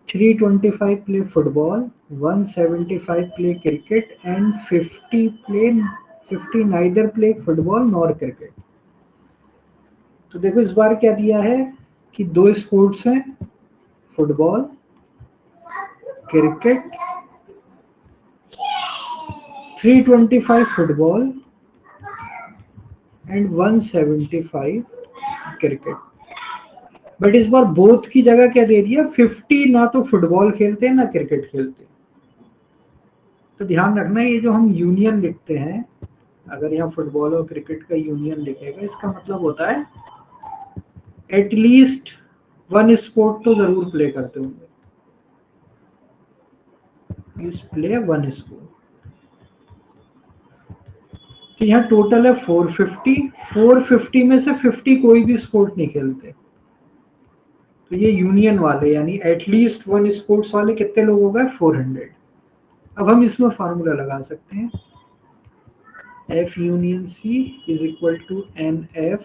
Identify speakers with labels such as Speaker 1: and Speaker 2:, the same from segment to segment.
Speaker 1: 325 play football, 175 play cricket and 50 neither play football nor cricket. तो देखो इस बार क्या दिया है कि दो स्पोर्ट्स हैं, football, cricket, 325 football and 175 cricket. But इस बार बोथ की जगह क्या दे दिया, 50 ना तो फुटबॉल खेलते हैं ना क्रिकेट खेलते हैं। तो ध्यान रखना ये जो हम यूनियन लिखते हैं, अगर यहाँ फुटबॉल और क्रिकेट का यूनियन लिखेगा इसका मतलब होता है एटलीस्ट वन स्पोर्ट तो जरूर प्ले करते होंगे, प्लीज प्ले वन स्पोर्ट। तो यहाँ टोटल है 450, 450 में से 50 कोई भी स्पोर्ट नहीं खेलते, तो ये यूनियन वाले यानी एटलीस्ट वन स्पोर्ट्स वाले कितने लोग हो गए, 400। अब हम इसमें फार्मूला लगा सकते हैं, F union C is equal to NF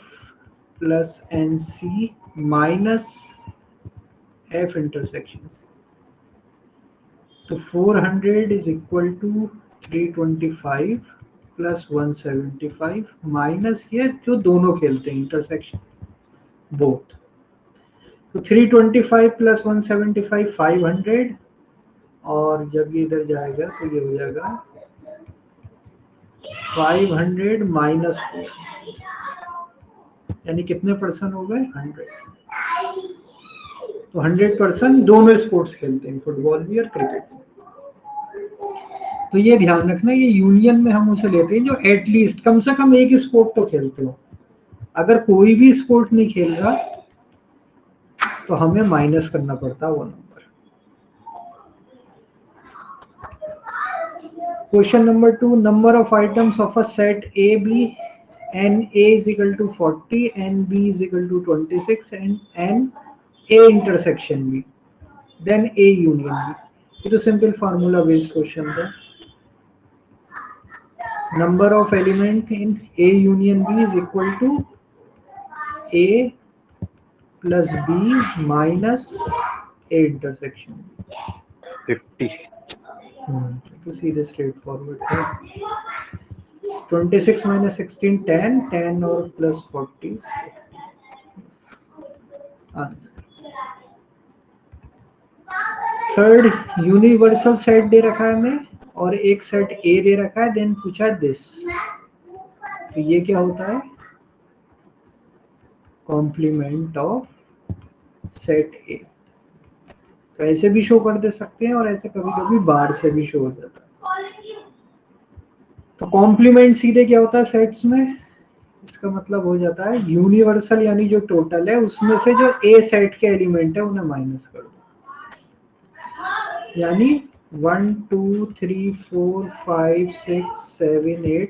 Speaker 1: plus NC minus F intersection. तो 400 is equal to 325 plus 175 minus ये जो दोनों खेलते हैं इंटरसेक्शन बोथ। तो 325 प्लस 175 500, और जब ये इधर जाएगा तो ये हो जाएगा 500 माइनस 4, यानी कितने परसेंट हो गए, 100। तो 100% दोनों स्पोर्ट्स खेलते हैं, फुटबॉल भी और क्रिकेट भी। तो ये ध्यान रखना, ये यूनियन में हम उसे लेते हैं जो एटलीस्ट कम से कम एक स्पोर्ट तो खेलते हो। अगर कोई भी स्पोर्ट नहीं खेल रहा तो हमें माइनस करना पड़ता वो number. Question number 2, number of items of a set A B N A is equal to 40 N B is equal to 26 and N A intersection B then A union B. ये तो simple formula based question था। Number of element in A union B is equal to A plus B minus A intersection
Speaker 2: 50।
Speaker 1: तो सीधे straight forward है। 26 minus 16 10, 10 और plus 40 answer. Third, universal set दे रखा है हमें और एक सेट ए दे रखा है, देन पूछा दिस, तो ये क्या होता है, कॉम्प्लीमेंट ऑफ सेट ए। तो ऐसे भी शो कर दे सकते हैं और ऐसे कभी कभी बार से भी शो हो जाता है। तो कॉम्प्लीमेंट सीधे क्या होता है सेट्स में, इसका मतलब हो जाता है यूनिवर्सल यानी जो टोटल है उसमें से जो ए सेट के एलिमेंट है उन्हें माइनस कर दो, यानी 1 2 3 4 5 6 7 8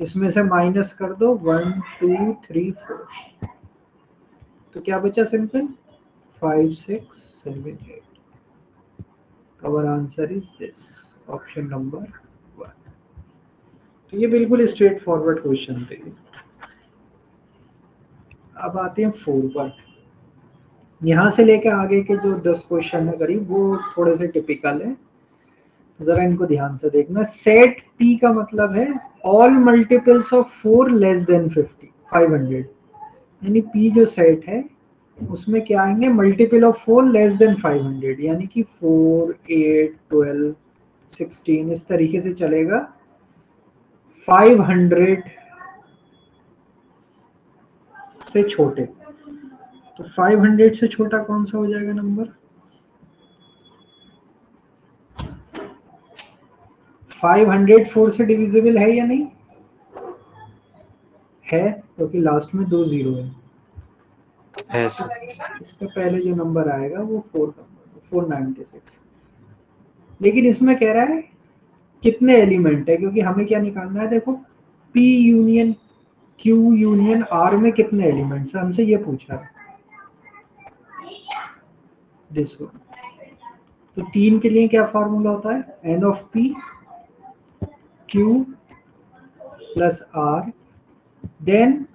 Speaker 1: इसमें से माइनस कर दो 1 2 3 4, तो क्या बचा, simple 5 6 7 8। Our answer is this, option number 1। तो ये बिल्कुल स्ट्रेट फॉरवर्ड क्वेश्चन थे। अब आते हैं 4 पर। यहाँ से लेके आगे के जो 10 क्वेश्चन है करीब वो थोड़े से टिपिकल है, जरा इनको ध्यान से देखना। सेट पी का मतलब है all multiples of 4 less than 500, यानी पी जो सेट है उसमें क्या आएंगे, मल्टीपल ऑफ 4 लेस देन 500, यानी कि 4 8 12 16 इस तरीके से चलेगा। 500 से छोटे, तो 500 से छोटा कौन सा हो जाएगा नंबर, 500 4 से डिविजिबल है या नहीं है, क्योंकि लास्ट में 2 जीरो है। इसका पहले जो नंबर आएगा वो 496। लेकिन इसमें कह रहा है कितने एलिमेंट है, क्योंकि हमें क्या निकालना है, देखो P union Q union R में कितने एलिमेंट्स है, हमसे ये पूछा है दिस वन। तो 3 के लिए क्या फॉर्मूला होता है, N of P Q plus R then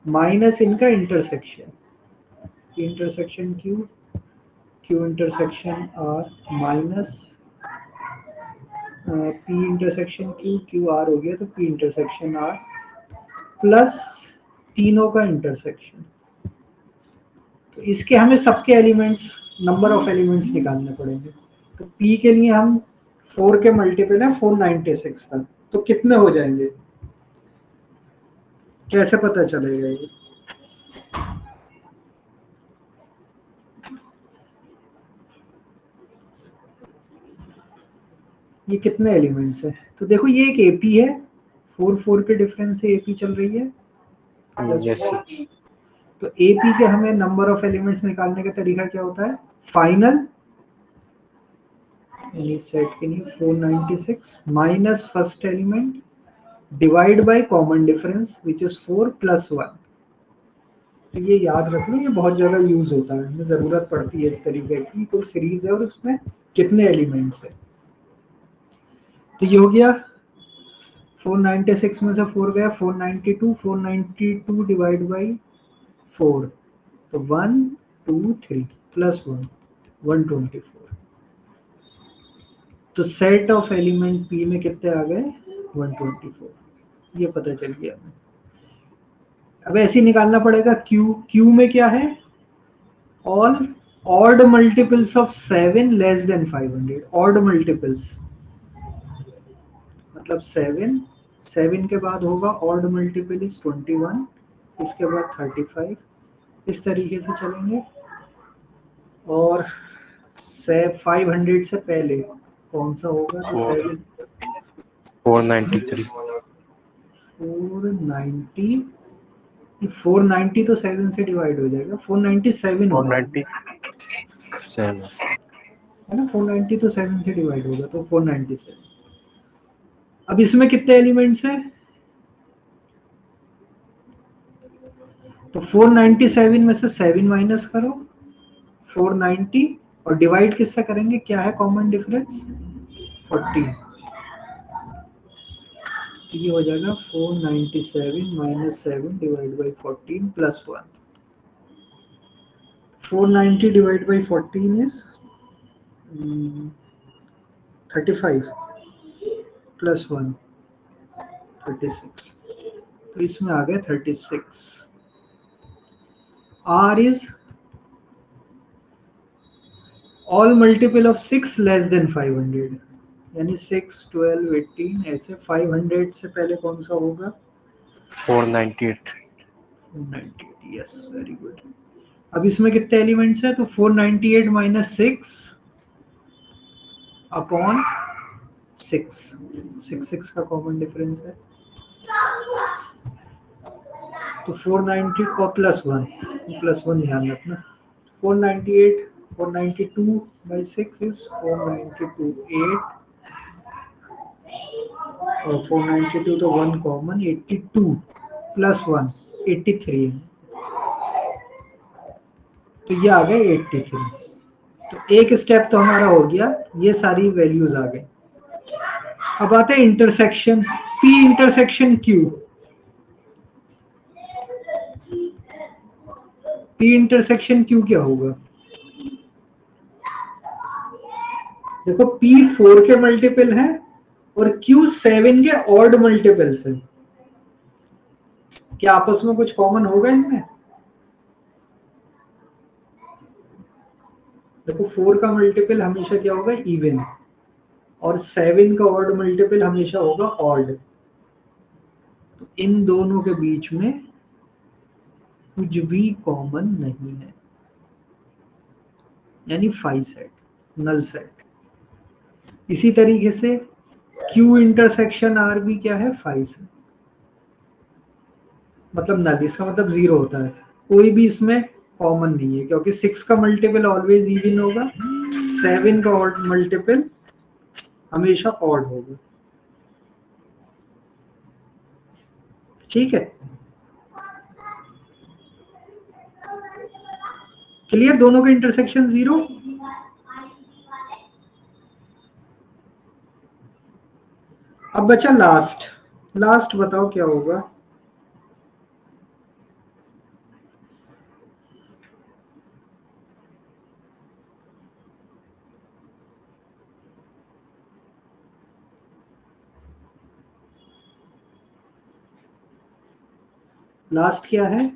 Speaker 1: minus इनका intersection Q Q intersection R minus P intersection Q, Q R हो गया तो P इंटरसेक्शन R प्लस तीनों का इंटरसेक्शन। तो इसके हमें सबके एलिमेंट्स, नंबर ऑफ एलिमेंट्स निकालने पड़ेंगे। तो P के लिए हम 4 के मल्टीपल है 496 का, तो कितने हो जाएंगे, कैसे पता चलेगा ये? ये कितने एलिमेंट्स है? तो देखो ये एक AP है, 4 के डिफरेंस से AP चल रही है।
Speaker 2: यस
Speaker 1: तो AP के हमें नंबर ऑफ एलिमेंट्स निकालने का तरीका क्या होता है? फाइनल सेट के लिए 496 minus first element divide by common difference which is 4 plus 1। तो ये याद रख लो, ये बहुत जगह यूज होता है, हमें जरूरत पड़ती है इस तरीके की। कोई सीरीज है और उसमें कितने एलिमेंट्स है। तो ये हो गया 496 में से 4 गया 492, 492 डिवाइड बाई 4 तो 1 2 3 प्लस 1 124। तो सेट ऑफ एलिमेंट P में कितने आ गए? 124। ये पता चल गया हमें। अब ऐसे ही निकालना पड़ेगा Q में क्या है? All odd multiples of 7 less than 500। Odd multiples मतलब 7 के बाद होगा ऑड मल्टीपल इज 21, इसके बाद 35, इस तरीके से चलेंगे। और 500 से पहले कौन सा होगा? तो
Speaker 2: 493
Speaker 1: 490 तो 7 से डिवाइड हो जाएगा, 497 होगा
Speaker 2: 497
Speaker 1: है ना। 490 तो 7 से डिवाइड होगा तो 497। अब इसमें कितने एलिमेंट्स हैं? तो 497 में से 7 माइनस करो 490 और डिवाइड किससे करेंगे? क्या है कॉमन डिफरेंस? 14। तो ये हो जाएगा 497 minus 7 divide by 14 plus 1। 490 divide by 14 is 35 plus 1 36। तो इसमें आ गया 36। R is all multiple of 6 less than 500, यानी 6 12 18 ऐसे। 500 से पहले कौन सा होगा?
Speaker 2: 498
Speaker 1: 498। Yes, very good. अब इसमें कितने एलिमेंट्स है? तो 498 माइनस 6 अपॉन 6 का कॉमन डिफरेंस है। तो 490 को प्लस वन ध्यान रखना। 498 492 बाई 6 इज 492 8 और 492 तो 1 कॉमन 82 प्लस 1 83 है। तो ये आ गए 83। तो एक स्टेप तो हमारा हो गया, ये सारी वैल्यूज आ गई। अब आते हैं intersection P intersection Q। P intersection Q क्या होगा? देखो P 4 के मल्टीपल है और Q 7 के ऑड मल्टीपल्स है। क्या आपस में कुछ कॉमन होगा इनमें? देखो 4 का मल्टीपल हमेशा क्या होगा? इवन। और 7 का ऑड मल्टीपल हमेशा होगा ऑड। तो इन दोनों के बीच में कुछ भी कॉमन नहीं है, यानी 5 सेट, नल सेट। इसी तरीके से Q इंटरसेक्शन R भी क्या है? 5 है, मतलब नल। इसका मतलब 0 होता है, कोई भी इसमें कॉमन नहीं है, क्योंकि 6 का मल्टीपल ऑलवेज इवन होगा, 7 का ऑड मल्टीपल हमेशा ऑड होगा। ठीक है, क्लियर? दोनों का इंटरसेक्शन 0। अब बचा लास्ट बताओ क्या होगा? लास्ट क्या है,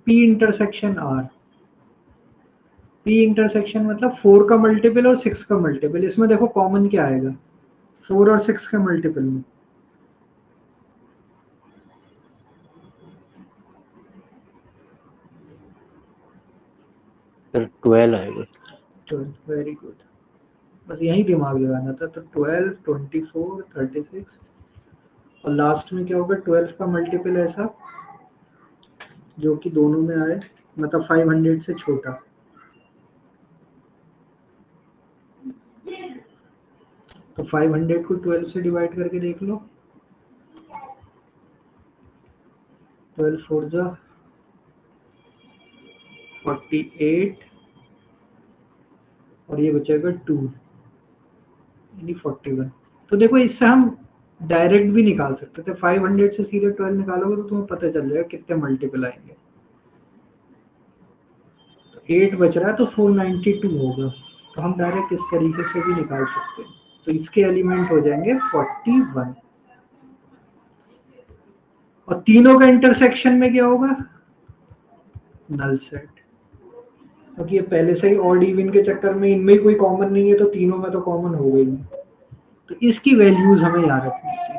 Speaker 1: P intersection R. P intersection मतलब 4 का मल्टीपल और 6 का मल्टीपल। इसमें देखो कॉमन क्या आएगा, 4 और 6 के मल्टीपल में
Speaker 2: सर 12 आएगा।
Speaker 1: 12, वेरी गुड। बस यही दिमाग लगाना था। तो 12, 24, 36 और लास्ट में क्या होगा, 12 का मल्टीपल ऐसा जो कि दोनों में आए, मतलब 500 से छोटा। तो 500 को 12 से डिवाइड करके देख लो, 12 4 जा 48 और ये बचेगा 2 यानी 41। तो देखो इससे हम डायरेक्ट भी निकाल सकते थे, 500 से सीधे 12 निकालोगे तो तुम्हें पता चल जाएगा कितने मल्टीपल आएंगे। तो 8 बच रहा है तो 492 होगा। तो हम डायरेक्ट इस तरीके से भी निकाल सकते हैं। तो इसके एलिमेंट हो जाएंगे 41 और तीनों का इंटरसेक्शन में क्या होगा, नल सेट। क्योंकि ये पहले से ही ऑड इवन के चक्कर में इनमें ही कोई कॉमन नहीं है तो तीनों में तो कॉमन हो गई नहीं। तो इसकी वैल्यूज हमें याद रखनी थी।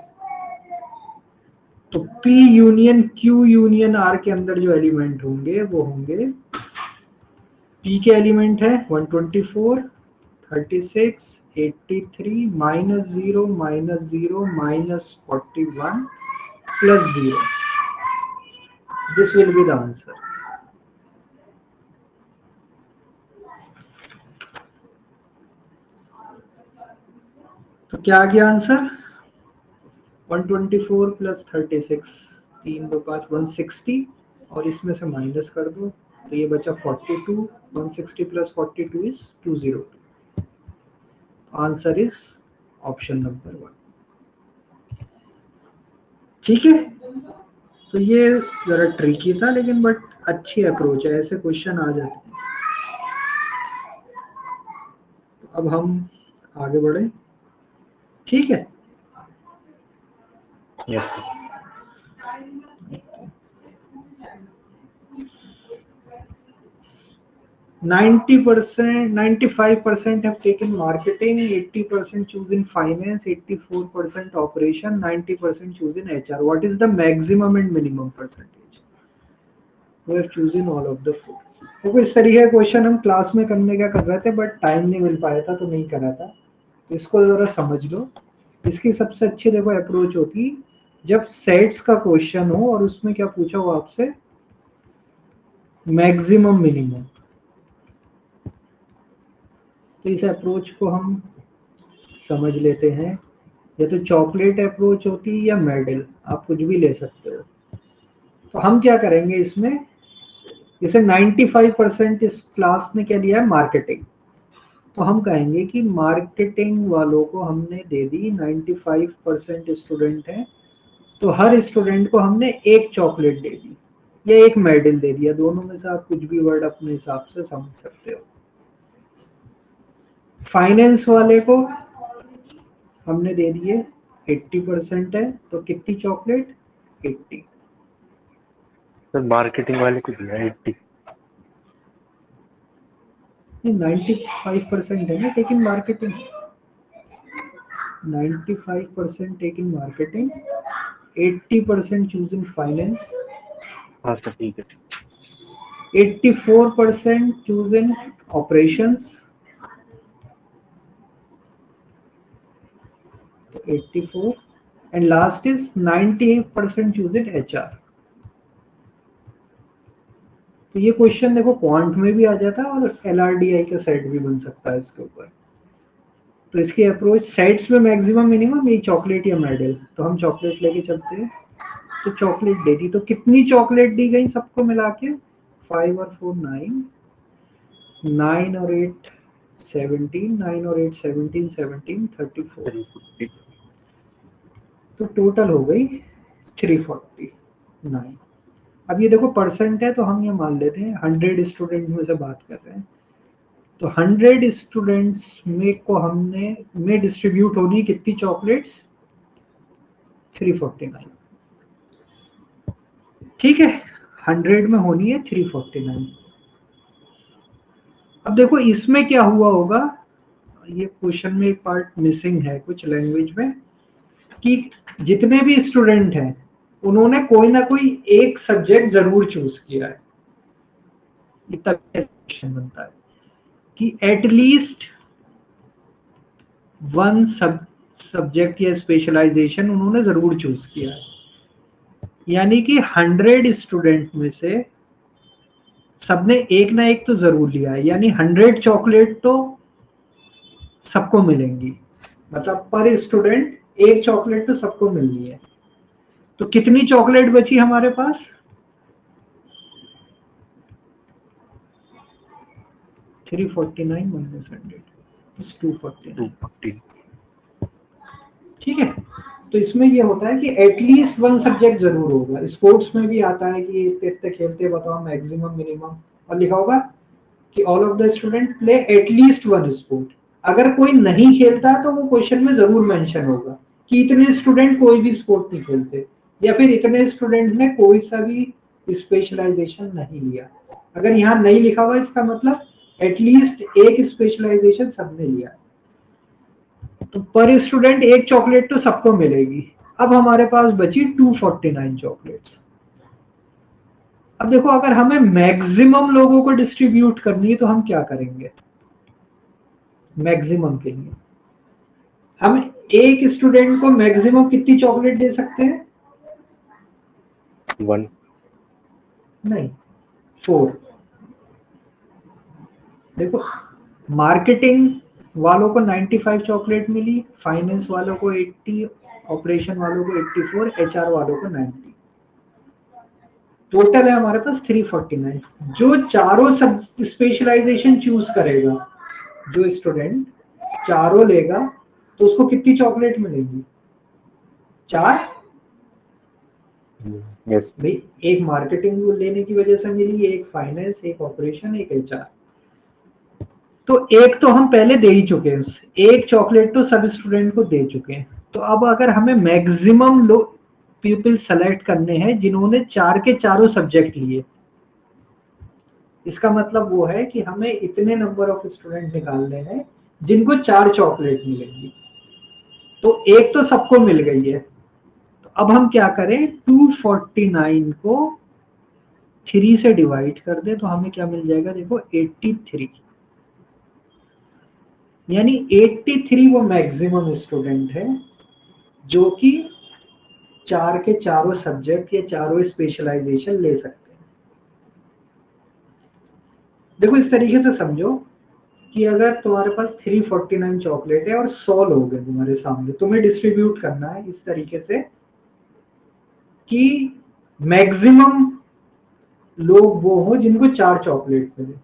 Speaker 1: तो P union Q union R के अंदर जो एलिमेंट होंगे वो होंगे, P के एलिमेंट है 124, 36, 83, -0, -0, -41 +0। This will be the answer. तो क्या आ गया आंसर, 124 + 36, 3 2 5 160 और इसमें से माइनस कर दो तो ये बचा 42। 160 + 42 is 202। Answer is option number 1। ठीक है, तो ये जरा ट्रिकी था लेकिन बट अच्छी अप्रोच है, ऐसे क्वेश्चन आ जाते हैं। अब हम आगे बढ़े, ठीक है।
Speaker 2: Yes.
Speaker 1: 90%, 95% have taken marketing, 80% choose in finance, 84% operation, 90% choose in HR. What is the maximum and minimum percentage? We have chosen all of the four. तो इस तरीके का क्वेश्चन हम क्लास में करने का कर रहे थे बट टाइम नहीं मिल पाया था तो नहीं करा था। तो इसको जरा समझ लो। इसकी सबसे अच्छी देखो अप्रोच होती जब सेट्स का क्वेश्चन हो और उसमें क्या पूछा हो आपसे, मैक्सिमम मिनिमम। तो इस अप्रोच को हम समझ लेते हैं। या तो चॉकलेट अप्रोच होती है या मेडल, आप कुछ भी ले सकते हो। तो हम क्या करेंगे इसमें, जैसे 95% इस क्लास ने क्या लिया है, मार्केटिंग। तो हम कहेंगे कि मार्केटिंग वालों को हमने दे दी, 95% स्टूडेंट हैं तो हर स्टूडेंट को हमने एक चॉकलेट दे दी या एक मेडल दे दिया। दोनों में से आप कुछ भी वर्ड अपने हिसाब से समझ सकते हो। फाइनेंस वाले को हमने दे दिए 80% है तो कितनी चॉकलेट, 80।
Speaker 2: सर मार्केटिंग वाले को दिया 80।
Speaker 1: 95% है ना taking marketing, 95% taking marketing, 80% choose in finance,
Speaker 2: हाँ सर ठीक है।
Speaker 1: 84% चूज इन ऑपरेशंस, तो 84 and last is 98% choose in HR। तो ये क्वेश्चन देखो क्वांट में भी आ जाता है और LRDI का सेट भी बन सकता है इसके ऊपर। तो इसकी अप्रोच सेट्स में मैक्सिमम मिनिमम यही चॉकलेट या मेडल, तो हम चॉकलेट लेके चलते हैं। तो चॉकलेट दे दी, तो कितनी चॉकलेट दी गई सबको मिला के, 5 और 4 9, 9 और 8 17, 9 और 8 17, 17 34। तो टोटल हो गई 349। अब ये देखो परसेंट है तो हम ये मान लेते हैं 100 स्टूडेंट में से बात कर रहे हैं। तो 100 स्टूडेंट्स में को हमने में डिस्ट्रीब्यूट होनी कितनी चॉकलेट्स, 349। ठीक है, 100 में होनी है 349। अब देखो इसमें क्या हुआ होगा, ये क्वेश्चन में एक पार्ट मिसिंग है कुछ लैंग्वेज में, कि जितने भी स्टूडेंट हैं उन्होंने कोई ना कोई एक सब्जेक्ट जरूर चूज किया है। ये तब क्वेश्चन बनता है कि एटलीस्ट वन सब्जेक्ट या स्पेशलाइजेशन उन्होंने जरूर चूज किया है। यानी कि 100 स्टूडेंट में से सबने एक ना एक तो जरूर लिया है, यानी 100 चॉकलेट तो सबको मिलेंगी, मतलब पर स्टूडेंट एक चॉकलेट तो सबको मिलनी है। तो कितनी चॉकलेट बची हमारे पास? 349 माइनस 100 इज 249।
Speaker 2: 240।
Speaker 1: ठीक है, तो इसमें ये होता है कि एटलीस्ट वन सब्जेक्ट जरूर होगा। स्पोर्ट्स में भी आता है कि इतने खेलते बताओ मैक्सिमम मिनिमम, और लिखा होगा कि all of the student play at least one sport. अगर कोई नहीं खेलता तो वो क्वेश्चन में जरूर मेंशन होगा कि इतने स्टूडेंट कोई भी स्पोर्ट नहीं खेलते, या फिर इतने स्टूडेंट ने कोई सा भी स्पेशलाइजेशन नहीं लिया। अगर यहाँ नहीं लिखा हुआ इसका मतलब एटलीस्ट एक स्पेशलाइजेशन सबने लिया। तो पर स्टूडेंट एक चॉकलेट तो सबको मिलेगी। अब हमारे पास बची 249 चॉकलेट्स। अब देखो अगर हमें मैक्सिमम लोगों को डिस्ट्रीब्यूट करनी है तो हम क्या करेंगे? मैक्सिमम के लिए हम एक स्टूडेंट को मैक्सिमम कितनी चॉकलेट दे सकते हैं?
Speaker 2: 1।
Speaker 1: नहीं, 4। देखो मार्केटिंग वालों को 95 चॉकलेट मिली, फाइनेंस वालों को 80, ऑपरेशन वालों को 84, एचआर वालों को 90। टोटल है हमारे पास 349। जो चारों सब स्पेशलाइजेशन चूज करेगा, जो स्टूडेंट चारों लेगा तो उसको कितनी चॉकलेट मिलेगी? 4।
Speaker 2: यस।
Speaker 1: भाई एक मार्केटिंग लेने की वजह से मिली, एक फाइनेंस, एक ऑपरेशन, एक एचआर। तो एक तो हम पहले दे ही चुके हैं, एक चॉकलेट तो सब स्टूडेंट को दे चुके हैं। तो अब अगर हमें मैक्सिमम लोग पीपल सेलेक्ट करने हैं जिन्होंने 4 के चारों सब्जेक्ट लिए, इसका मतलब वो है कि हमें इतने नंबर ऑफ स्टूडेंट निकालने हैं जिनको 4 चॉकलेट मिलेंगी। तो एक तो सबको मिल गई है। तो अब हम क्या करें, 249 को 3 से डिवाइड कर दे तो हमें क्या मिल जाएगा? देखो 83। यानी 83 वो मैक्सिमम स्टूडेंट है जो कि 4 के चारों सब्जेक्ट या चारों स्पेशलाइजेशन ले सकते हैं। देखो इस तरीके से समझो कि अगर तुम्हारे पास 349 चॉकलेट है और 100 लोग हैं तुम्हारे सामने, तुम्हें डिस्ट्रीब्यूट करना है इस तरीके से कि मैक्सिमम लोग वो हो जिनको 4 चॉकलेट मिले।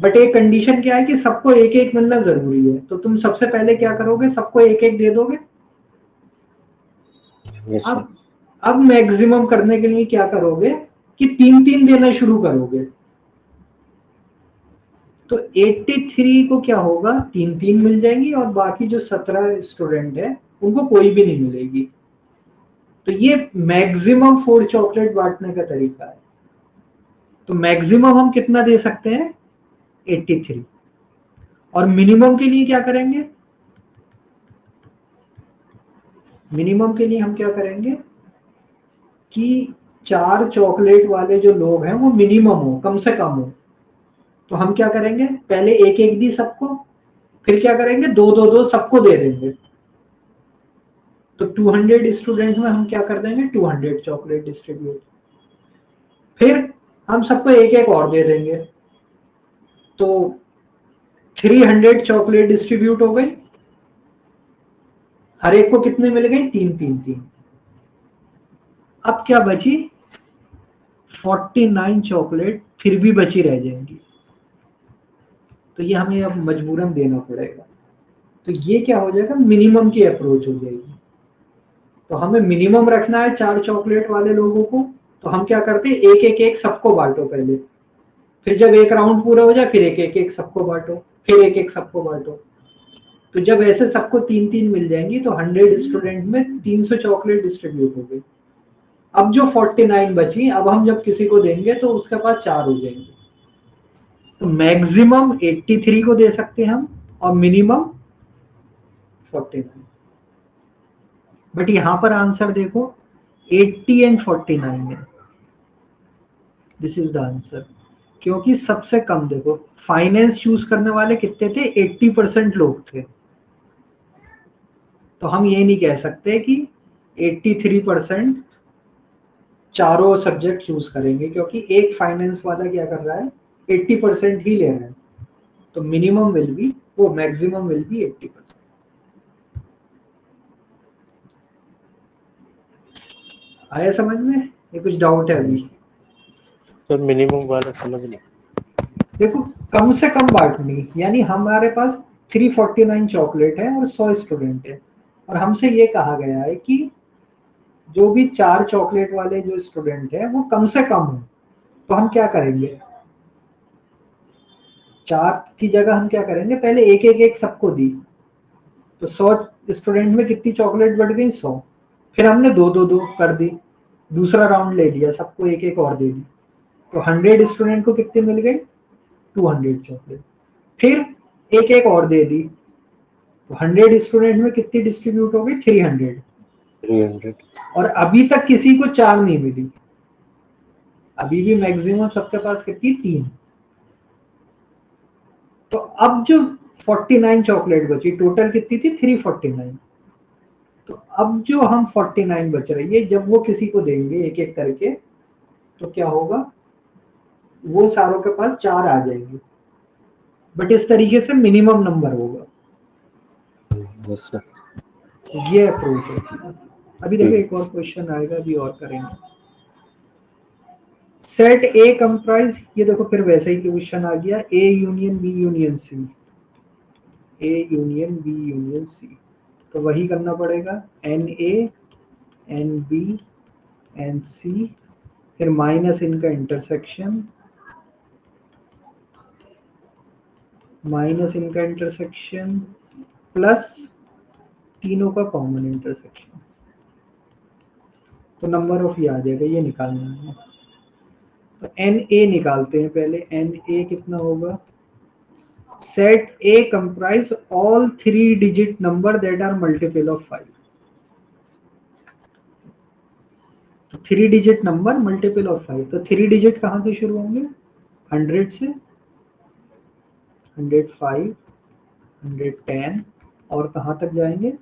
Speaker 1: बट एक कंडीशन क्या है कि सबको एक एक मिलना जरूरी है। तो तुम सबसे पहले क्या करोगे? सबको एक एक दे दोगे।
Speaker 2: Yes sir.
Speaker 1: अब मैक्सिमम करने के लिए क्या करोगे कि 3-3 देना शुरू करोगे। तो 83 को क्या होगा, 3-3 मिल जाएंगी और बाकी जो 17 स्टूडेंट है उनको कोई भी नहीं मिलेगी। तो ये मैक्सिमम 4 चॉकलेट बांटने का तरीका है। तो मैक्सिमम हम कितना दे सकते हैं? 83। और मिनिमम के लिए क्या करेंगे? मिनिमम के लिए हम क्या करेंगे कि 4 चॉकलेट वाले जो लोग हैं वो मिनिमम हो, कम से कम हो। तो हम क्या करेंगे, पहले एक एक दी सबको, फिर क्या करेंगे, 2-2 सबको दे देंगे। तो 200 स्टूडेंट में हम क्या कर देंगे, 200 चॉकलेट डिस्ट्रीब्यूट। फिर हम सबको एक एक और दे देंगे। तो 300 चॉकलेट डिस्ट्रीब्यूट हो गई। हर एक को कितने मिल गए? 3-3-3। अब क्या बची? 49 चॉकलेट फिर भी बची रह जाएंगी। तो ये हमें अब मजबूरन देना पड़ेगा। तो ये क्या हो जाएगा, मिनिमम की अप्रोच हो जाएगी। तो हमें मिनिमम रखना है 4 चॉकलेट वाले लोगों को। तो हम क्या करते हैं, एक एक एक सबको बांटो पहले, फिर जब एक राउंड पूरा हो जाए फिर एक एक एक सबको बांटो, फिर एक एक सबको बांटो। तो जब ऐसे सबको 3-3 मिल जाएंगी तो 100 स्टूडेंट में 300 चॉकलेट डिस्ट्रीब्यूट हो गई। अब जो 49 बची, अब हम जब किसी को देंगे तो उसके पास 4 हो जाएंगे। तो मैक्सिमम 83 को दे सकते हैं हम और मिनिमम 49। बट यहां पर आंसर देखो 80 एंड 49 है। This is the answer. क्योंकि सबसे कम देखो फाइनेंस चूज करने वाले कितने थे, 80% लोग थे। तो हम ये नहीं कह सकते कि 83% चारों सब्जेक्ट चूज करेंगे, क्योंकि एक फाइनेंस वाला क्या कर रहा है, 80% ही ले रहा है। तो मिनिमम विल बी, वो मैक्सिमम विल बी 80%। आया समझ में? ये कुछ डाउट है अभी?
Speaker 2: सर मिनिमम वाला समझ नहीं।
Speaker 1: देखो कम से कम बांटनी, यानी हमारे पास 349 चॉकलेट है और 100 स्टूडेंट है, और हमसे ये कहा गया है कि जो भी 4 चॉकलेट वाले जो स्टूडेंट है वो कम से कम हो। तो हम क्या करेंगे, 4 की जगह हम क्या करेंगे, पहले एक एक एक सबको दी। तो 100 स्टूडेंट में कितनी चॉकलेट बढ़ गई, 100। फिर हमने दो दो दो कर दी, दूसरा राउंड ले लिया, सबको एक एक और दे दी। तो 100 स्टूडेंट को कितने मिल गए, 200 चॉकलेट। फिर एक एक और दे दी, तो 100 स्टूडेंट में कितनी डिस्ट्रीब्यूट हो गई, 300।
Speaker 2: 300।
Speaker 1: और अभी तक किसी को 4 नहीं मिली, अभी भी मैक्सिमम सबके पास कितनी, 3। तो अब जो 49 चॉकलेट बची, टोटल कितनी थी, 349। तो अब जो हम 49 बच रही है, जब वो किसी को देंगे एक एक करके, तो क्या होगा, वो सारों के पास 4 आ जाएंगे। बट इस तरीके से मिनिमम नंबर होगा।
Speaker 2: Yes sir.
Speaker 1: ये अप्रोच है। अभी देखो एक और क्वेश्चन आएगा, अभी और करेंगे। सेट ए कंप्राइज, ये देखो फिर वैसे ही क्वेश्चन आ गया, A union B union C, A union B union C. तो वही करना पड़ेगा, N A N B N C, फिर माइनस इनका इंटरसेक्शन, माइनस इनका इंटरसेक्शन प्लस तीनों का कॉमन इंटरसेक्शन। तो नंबर ऑफ ये आ जाएगा, ये निकालना है। तो एन ए निकालते हैं पहले, एन ए कितना होगा, set A comprise all 3 digit number that are multiple of 5। तो 3 डिजिट नंबर मल्टीपल ऑफ 5, तो 3 डिजिट कहां से शुरू होंगे, 100 से, 105, 110, और कहां तक जाएंगे,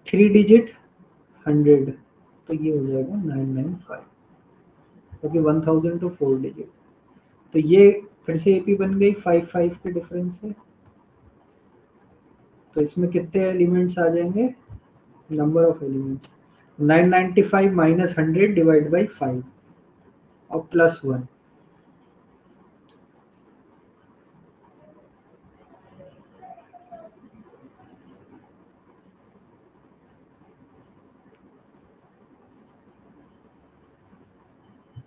Speaker 1: 3 डिजिट 100, तो ये हो जाएगा 995, क्योंकि 1000 तो 4 डिजिट। तो ये फिर से एपी बन गई 5 5 के डिफरेंस से। तो इसमें कितने एलिमेंट्स आ जाएंगे, number of elements 995 minus 100 divide by 5 और plus 1।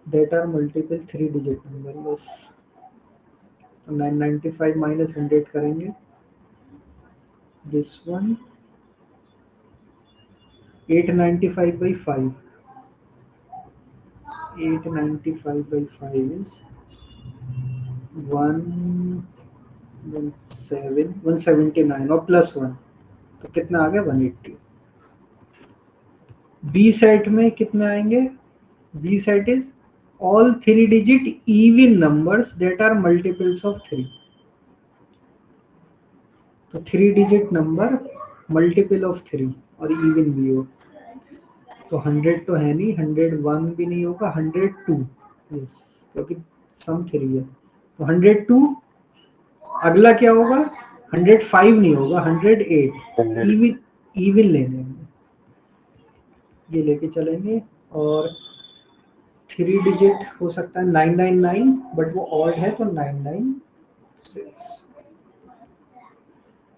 Speaker 1: That are multiple 3 digit number, बस। तो 995 माइनस 100 करेंगे, this one 895 by 5, 895 by 5 is 179 और प्लस 1, तो कितना आ गया, 180। बी सेट में कितने आएंगे, B set is all 3 digit even numbers that are multiples of 3। तो 3 डिजिट नंबर मल्टीपल ऑफ 3 और इवन भी हो। तो 100 तो है नहीं, 101 भी नहीं होगा, 102, यस, क्योंकि सम 3 है। तो 102, अगला क्या होगा, 105 नहीं होगा, 108।
Speaker 2: 100।
Speaker 1: इवन, इवन लेने हैं, ये लेके चलेंगे। और 3 डिजिट हो सकता है 999, बट वो ऑड है तो 996।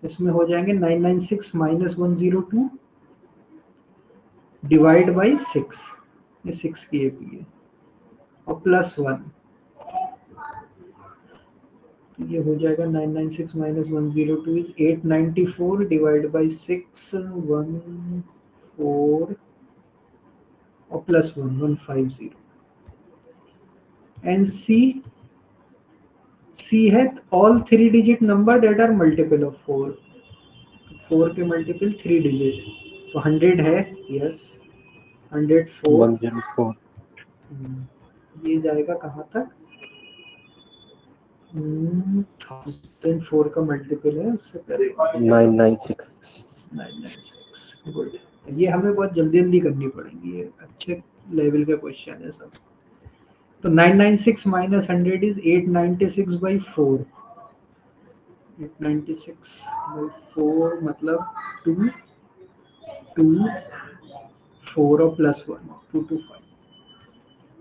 Speaker 1: इसमें हो जाएंगे 996 माइनस 102 डिवाइड बाई 6, ये 6 की एपी है, और प्लस 1। ये हो जाएगा 996 माइनस 102 इज 894 डिवाइड बाई 6, 14 और +1 150 एंड सी है all 3 digit number that are multiple of 4, 4 के मल्टीपल 3 डिजिट, तो 100 है, यस 104।
Speaker 2: 104
Speaker 1: ये जाएगा कहाँ तक, 1004 का मल्टीपल है उससे पहले
Speaker 2: 996।
Speaker 1: 996, गुड। ये हमें बहुत जल्दी जल्दी करनी पड़ेगी, ये अच्छे लेवल का क्वेश्चन है सब। तो 996 माइनस 100 इज 896 बाई 4, 896 बाई 4 मतलब 2 2 4 और +1 2 2 5,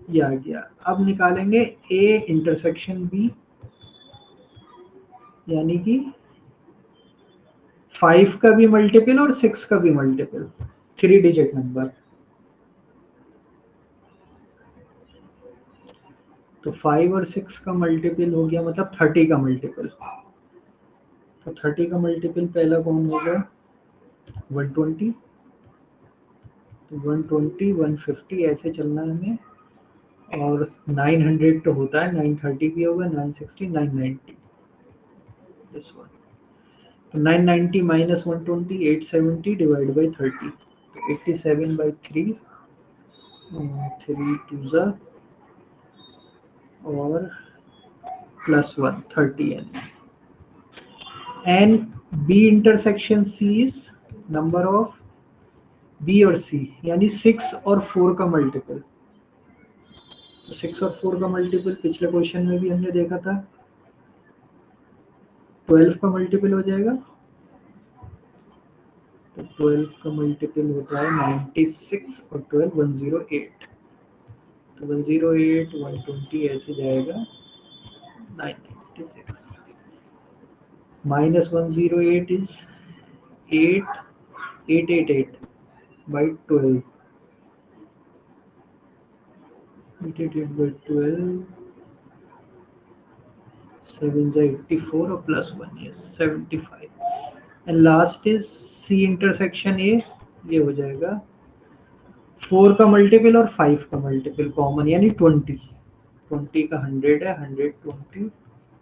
Speaker 1: ये आ गया। अब निकालेंगे ए इंटरसेक्शन बी, यानी कि 5 का भी मल्टीपल और 6 का भी मल्टीपल, 3 डिजिट नंबर। तो 5 और 6 का मल्टीपल हो गया मतलब 30 का मल्टीपल। तो 30 का मल्टीपल पहला कौन होगा, 120। तो 120 150 ऐसे चलना है हमें, और 900 तो होता है, 930 भी होगा, 960 990, दिस वन। तो 990 माइनस 120 870 डिवाइड बाई 30, तो 87 बाई 3, 3 2 और +1 30 and B intersection C is number of B और सी, यानी 6 और 4 का मल्टीपल। तो 6 और 4 का मल्टीपल पिछले क्वेश्चन में भी हमने देखा था, 12 का मल्टीपल हो जाएगा। तो 12 का मल्टीपल होता है 96 और 12 108, तो 108 120 ऐसे जाएगा 996 minus 108 is 8 by 12, 888 by 12, 7 is 84 और +1 is 75 and last is C intersection A, ये हो जाएगा 4 का मल्टीपल और 5 का मल्टीपल कॉमन, यानी 20, 20 का 100 है, 100 20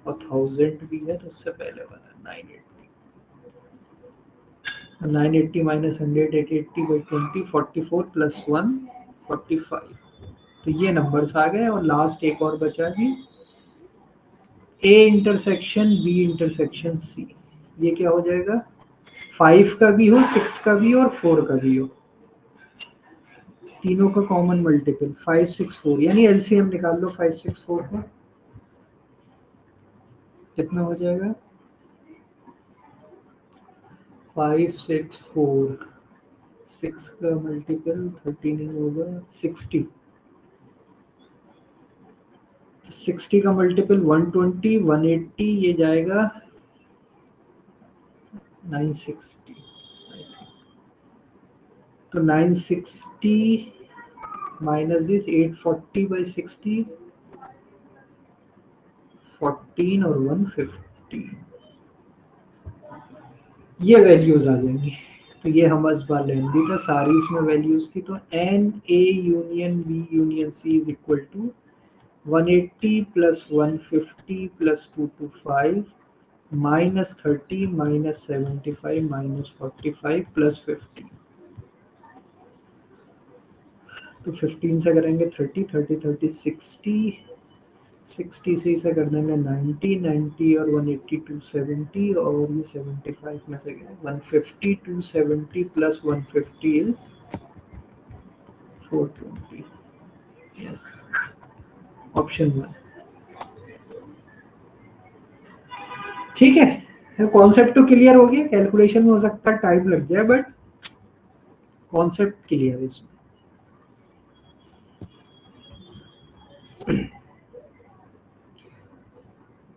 Speaker 1: और 1000 भी है, तो उससे पहले वाला 980, 980 माइनस 100 880 by 20 44 +1 45। तो ये नंबर्स आ गए, और लास्ट एक और बचा जी, A intersection B intersection C. ये क्या हो जाएगा, 5 का भी हो 6 का भी और 4 का भी हो, तीनों का कॉमन मल्टीपल 5 6 4, यानी एलसीएम निकाल लो 5 6 4 का, कितना हो जाएगा 5 6 4, 6 का मल्टीपल 13 होगा 60, 60 का मल्टीपल 120 180, ये जाएगा 960, तो 960 माइनस दिस 840 by 60, 14 और 150, ये वैल्यूज आ जाएंगी। तो ये हम इस बार लेंदी था, सारी इसमें वैल्यूज थी। तो N A union B union C is equal to 180 plus 150 plus 225 minus 30 minus 75 minus 45 plus 50। तो 15 से करेंगे 30 30 30 60, 60 से इसे कर देंगे 90 90 और 180 270, और ये 75 में से गया 150 270 प्लस 150 इज 420, यस ऑप्शन 1। ठीक है, कॉन्सेप्ट तो क्लियर हो गया, कैलकुलेशन में हो सकता है टाइम लग जाए, बट कॉन्सेप्ट क्लियर है इसमें।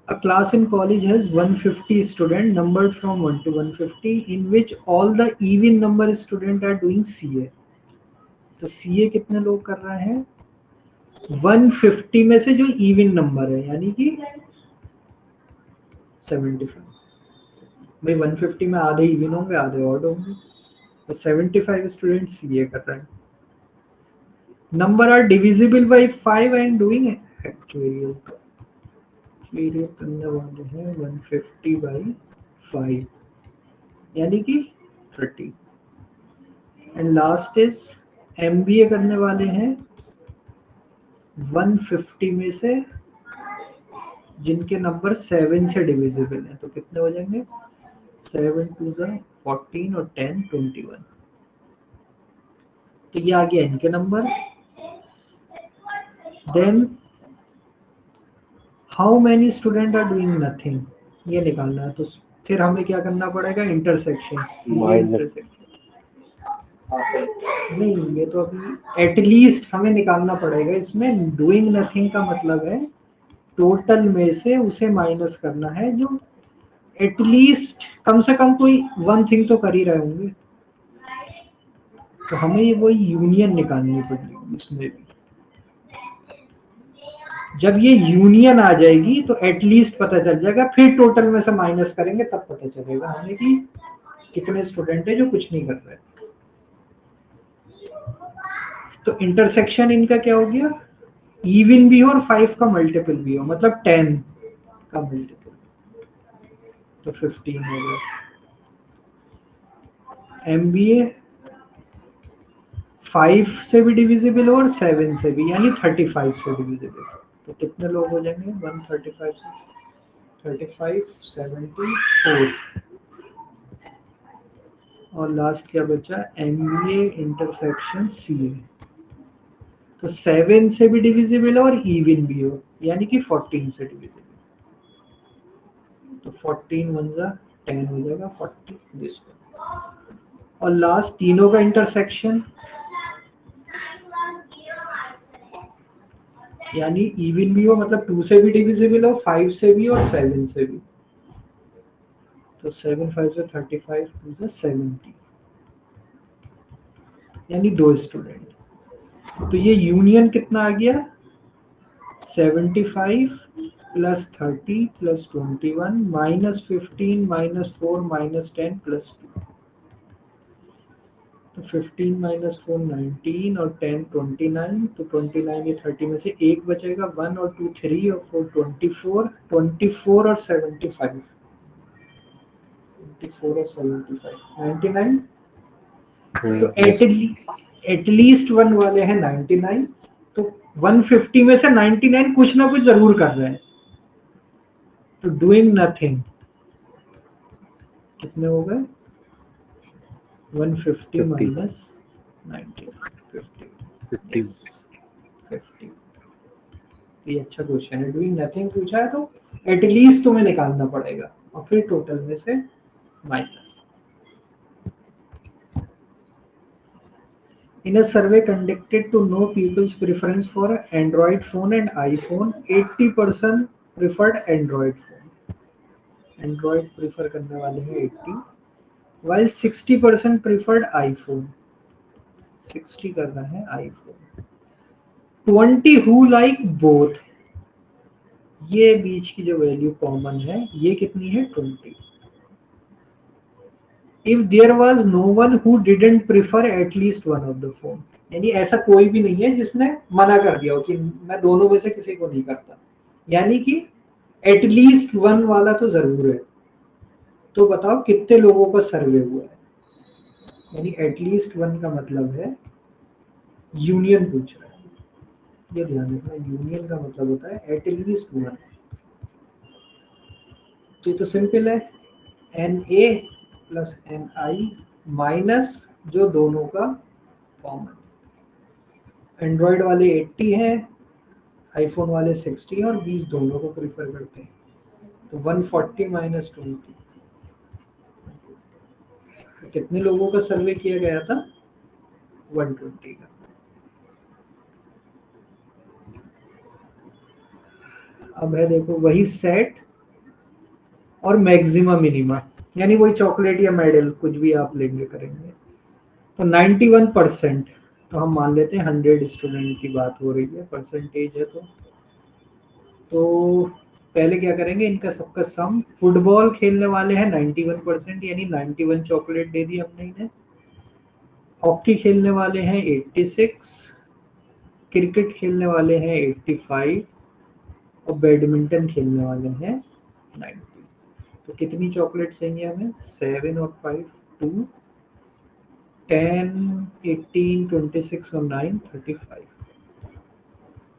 Speaker 1: A class in college has 150 students numbered from 1 to 150 in which all the even number students are doing CA। तो CA कितने लोग कर रहे हैं, 150 में से जो इवन नंबर है, यानी कि 75। भाई 150 में आधे इवन होंगे आधे ऑड होंगे, तो 75 स्टूडेंट सीए कर रहे हैं। number are divisible by 5 and doing factorial करने वाले हैं 150 by 5 यानी कि 30 एंड लास्ट इज MBA करने वाले हैं 150 में से जिनके नंबर 7 से डिविजिबल हैं, तो कितने हो जाएंगे 7 2 14 और 10 21। तो ये आ गया इनके number. Then how many student are doing nothing, ये निकालना है। तो फिर हमें क्या करना पड़ेगा, इंटरसेक्शन। नहीं, ये तो अभी एटलीस्ट हमें निकालना पड़ेगा। इसमें डूइंग नथिंग का मतलब है टोटल में से उसे माइनस करना है जो एटलीस्ट कम से कम कोई वन थिंग तो कर ही रहे होंगे। तो हमें ये वही यूनियन निकालनी पड़ेगी इसमें भी। जब ये यूनियन आ जाएगी तो एटलीस्ट पता चल जाएगा, फिर टोटल में से माइनस करेंगे तब पता चलेगा हमें कि कितने स्टूडेंट है जो कुछ नहीं कर रहे। तो इंटरसेक्शन इनका क्या हो गया, इवन भी हो और 5 का मल्टीपल भी हो, मतलब 10 का मल्टीपल, तो 15 हो गया। MBA 5 से भी डिविजिबल और 7 से भी, यानी 35 से डिविजिबल। तो कितने लोग हो जाएंगे 135 से 35 74। और लास्ट क्या बचा, MBA इंटरसेक्शन CA। तो 7 से भी डिविजिबल और इवन भी हो, यानी कि 14 से डिविजिबल। तो 14 1 10 हो जाएगा 40 दिस। और लास्ट तीनों का इंटरसेक्शन, यानी इवन भी हो, मतलब 2 से भी डिविजिबल हो, 5 से भी और 7 से भी। तो 7 5 से 35 2 से 70, यानी 2 स्टूडेंट। तो ये यूनियन कितना आ गया 75 plus 30 plus 21 minus 15 minus 4 minus 10 plus 2। तो 15 माइनस 4 19 और 10 29। तो 29 ये 30 में से एक बचेगा, 1 और 2 3 और 4 24 24 और 75 24 और 75 99। तो एटलीस्ट वन वाले हैं 99। तो 150 में से 99 कुछ ना कुछ जरूर कर रहे हैं। तो डूइंग नथिंग कितने हो गए 150 माइनस 50। ये अच्छा क्वेश्चन है, डूइंग नथिंग पूछा है तो एटलीस्ट तुम्हें निकालना पड़ेगा और फिर टोटल में से minus. In a survey conducted to know people's preference for Android phone and iPhone, 80% preferred Android phone. Android prefer करने वाले हैं 80, while 60% preferred iPhone. 60 कर रहा है iPhone. 20 who like both. ये बीच की जो वैल्यू कॉमन है ये कितनी है 20. If there was no one who didn't prefer at least one of the phone, यानी ऐसा कोई भी नहीं है जिसने मना कर दिया हो कि मैं दोनों में से किसी को नहीं करता, यानी कि एटलीस्ट वन वाला तो जरूर है। तो बताओ कितने लोगों का सर्वे हुआ है, यानी एटलीस्ट वन का मतलब है यूनियन पूछ रहा है, ये ध्यान रखना, यूनियन का मतलब होता है एटलीस्ट वन। तो सिंपल है NA प्लस NI माइनस जो दोनों का कॉमन। एंड्रॉइड वाले 80 हैं, आईफोन वाले 60 और 20 दोनों को प्रीफर करते हैं। तो 140 माइनस 20, तो कितने लोगों का सर्वे किया गया था 120 का। अब है देखो वही सेट और मैक्सिमम मिनिमा, यानी वही चॉकलेट या मेडल कुछ भी आप लेंगे करेंगे। तो 91%, तो हम मान लेते हैं 100 स्टूडेंट की बात हो रही है, परसेंटेज है। तो पहले क्या करेंगे, इनका सबका सम। फुटबॉल खेलने वाले हैं 91%, यानी 91 चॉकलेट दे दी हमने इन्हें। हॉकी खेलने वाले हैं 86, क्रिकेट खेलने वाले हैं 85 और बैडमिंटन खेलने वाले हैं 90। तो कितनी चॉकलेट चाहिए हमें? 7 और 5 2 10 18 26 और 9 35।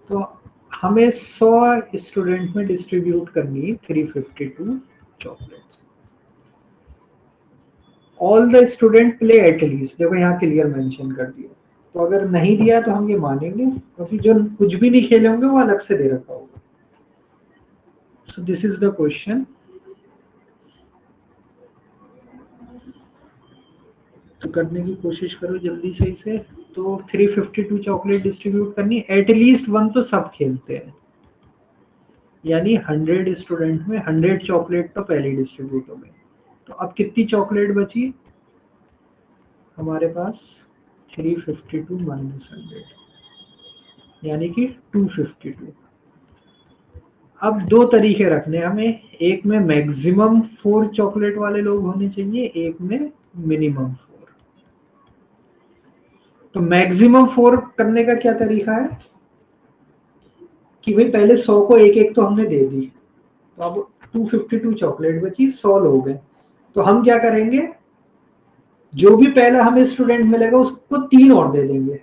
Speaker 1: तो हमें 100 स्टूडेंट में डिस्ट्रीब्यूट करनी है 352 chocolates. All the student play at least, देखो यहाँ क्लियर मेंशन कर दिया। तो अगर नहीं दिया तो हम ये मानेंगे, क्योंकि जो कुछ भी नहीं खेले होंगे वो अलग से दे रखा होगा। सो दिस इज द क्वेश्चन। तो करने की कोशिश करो जल्दी से इसे। तो 352 चॉकलेट डिस्ट्रीब्यूट करनी, एटलीस्ट वन तो सब खेलते हैं, यानी 100 स्टूडेंट में 100 चॉकलेट तो पहले डिस्ट्रीब्यूट हो गई। तो अब कितनी चॉकलेट बची हमारे पास? 352 माइनस 100 यानी कि 252। अब दो तरीके रखने हमें, एक में मैक्सिमम 4 चॉकलेट वाले लोग होने चाहिए, एक में मिनिमम 4। तो मैक्सिमम 4 करने का क्या तरीका है कि भाई पहले 100 को एक एक तो हमने दे दी, तो अब 252 चॉकलेट बची, 100 लोग हैं। तो हम क्या करेंगे, जो भी पहला हमें स्टूडेंट मिलेगा उसको 3 और दे देंगे,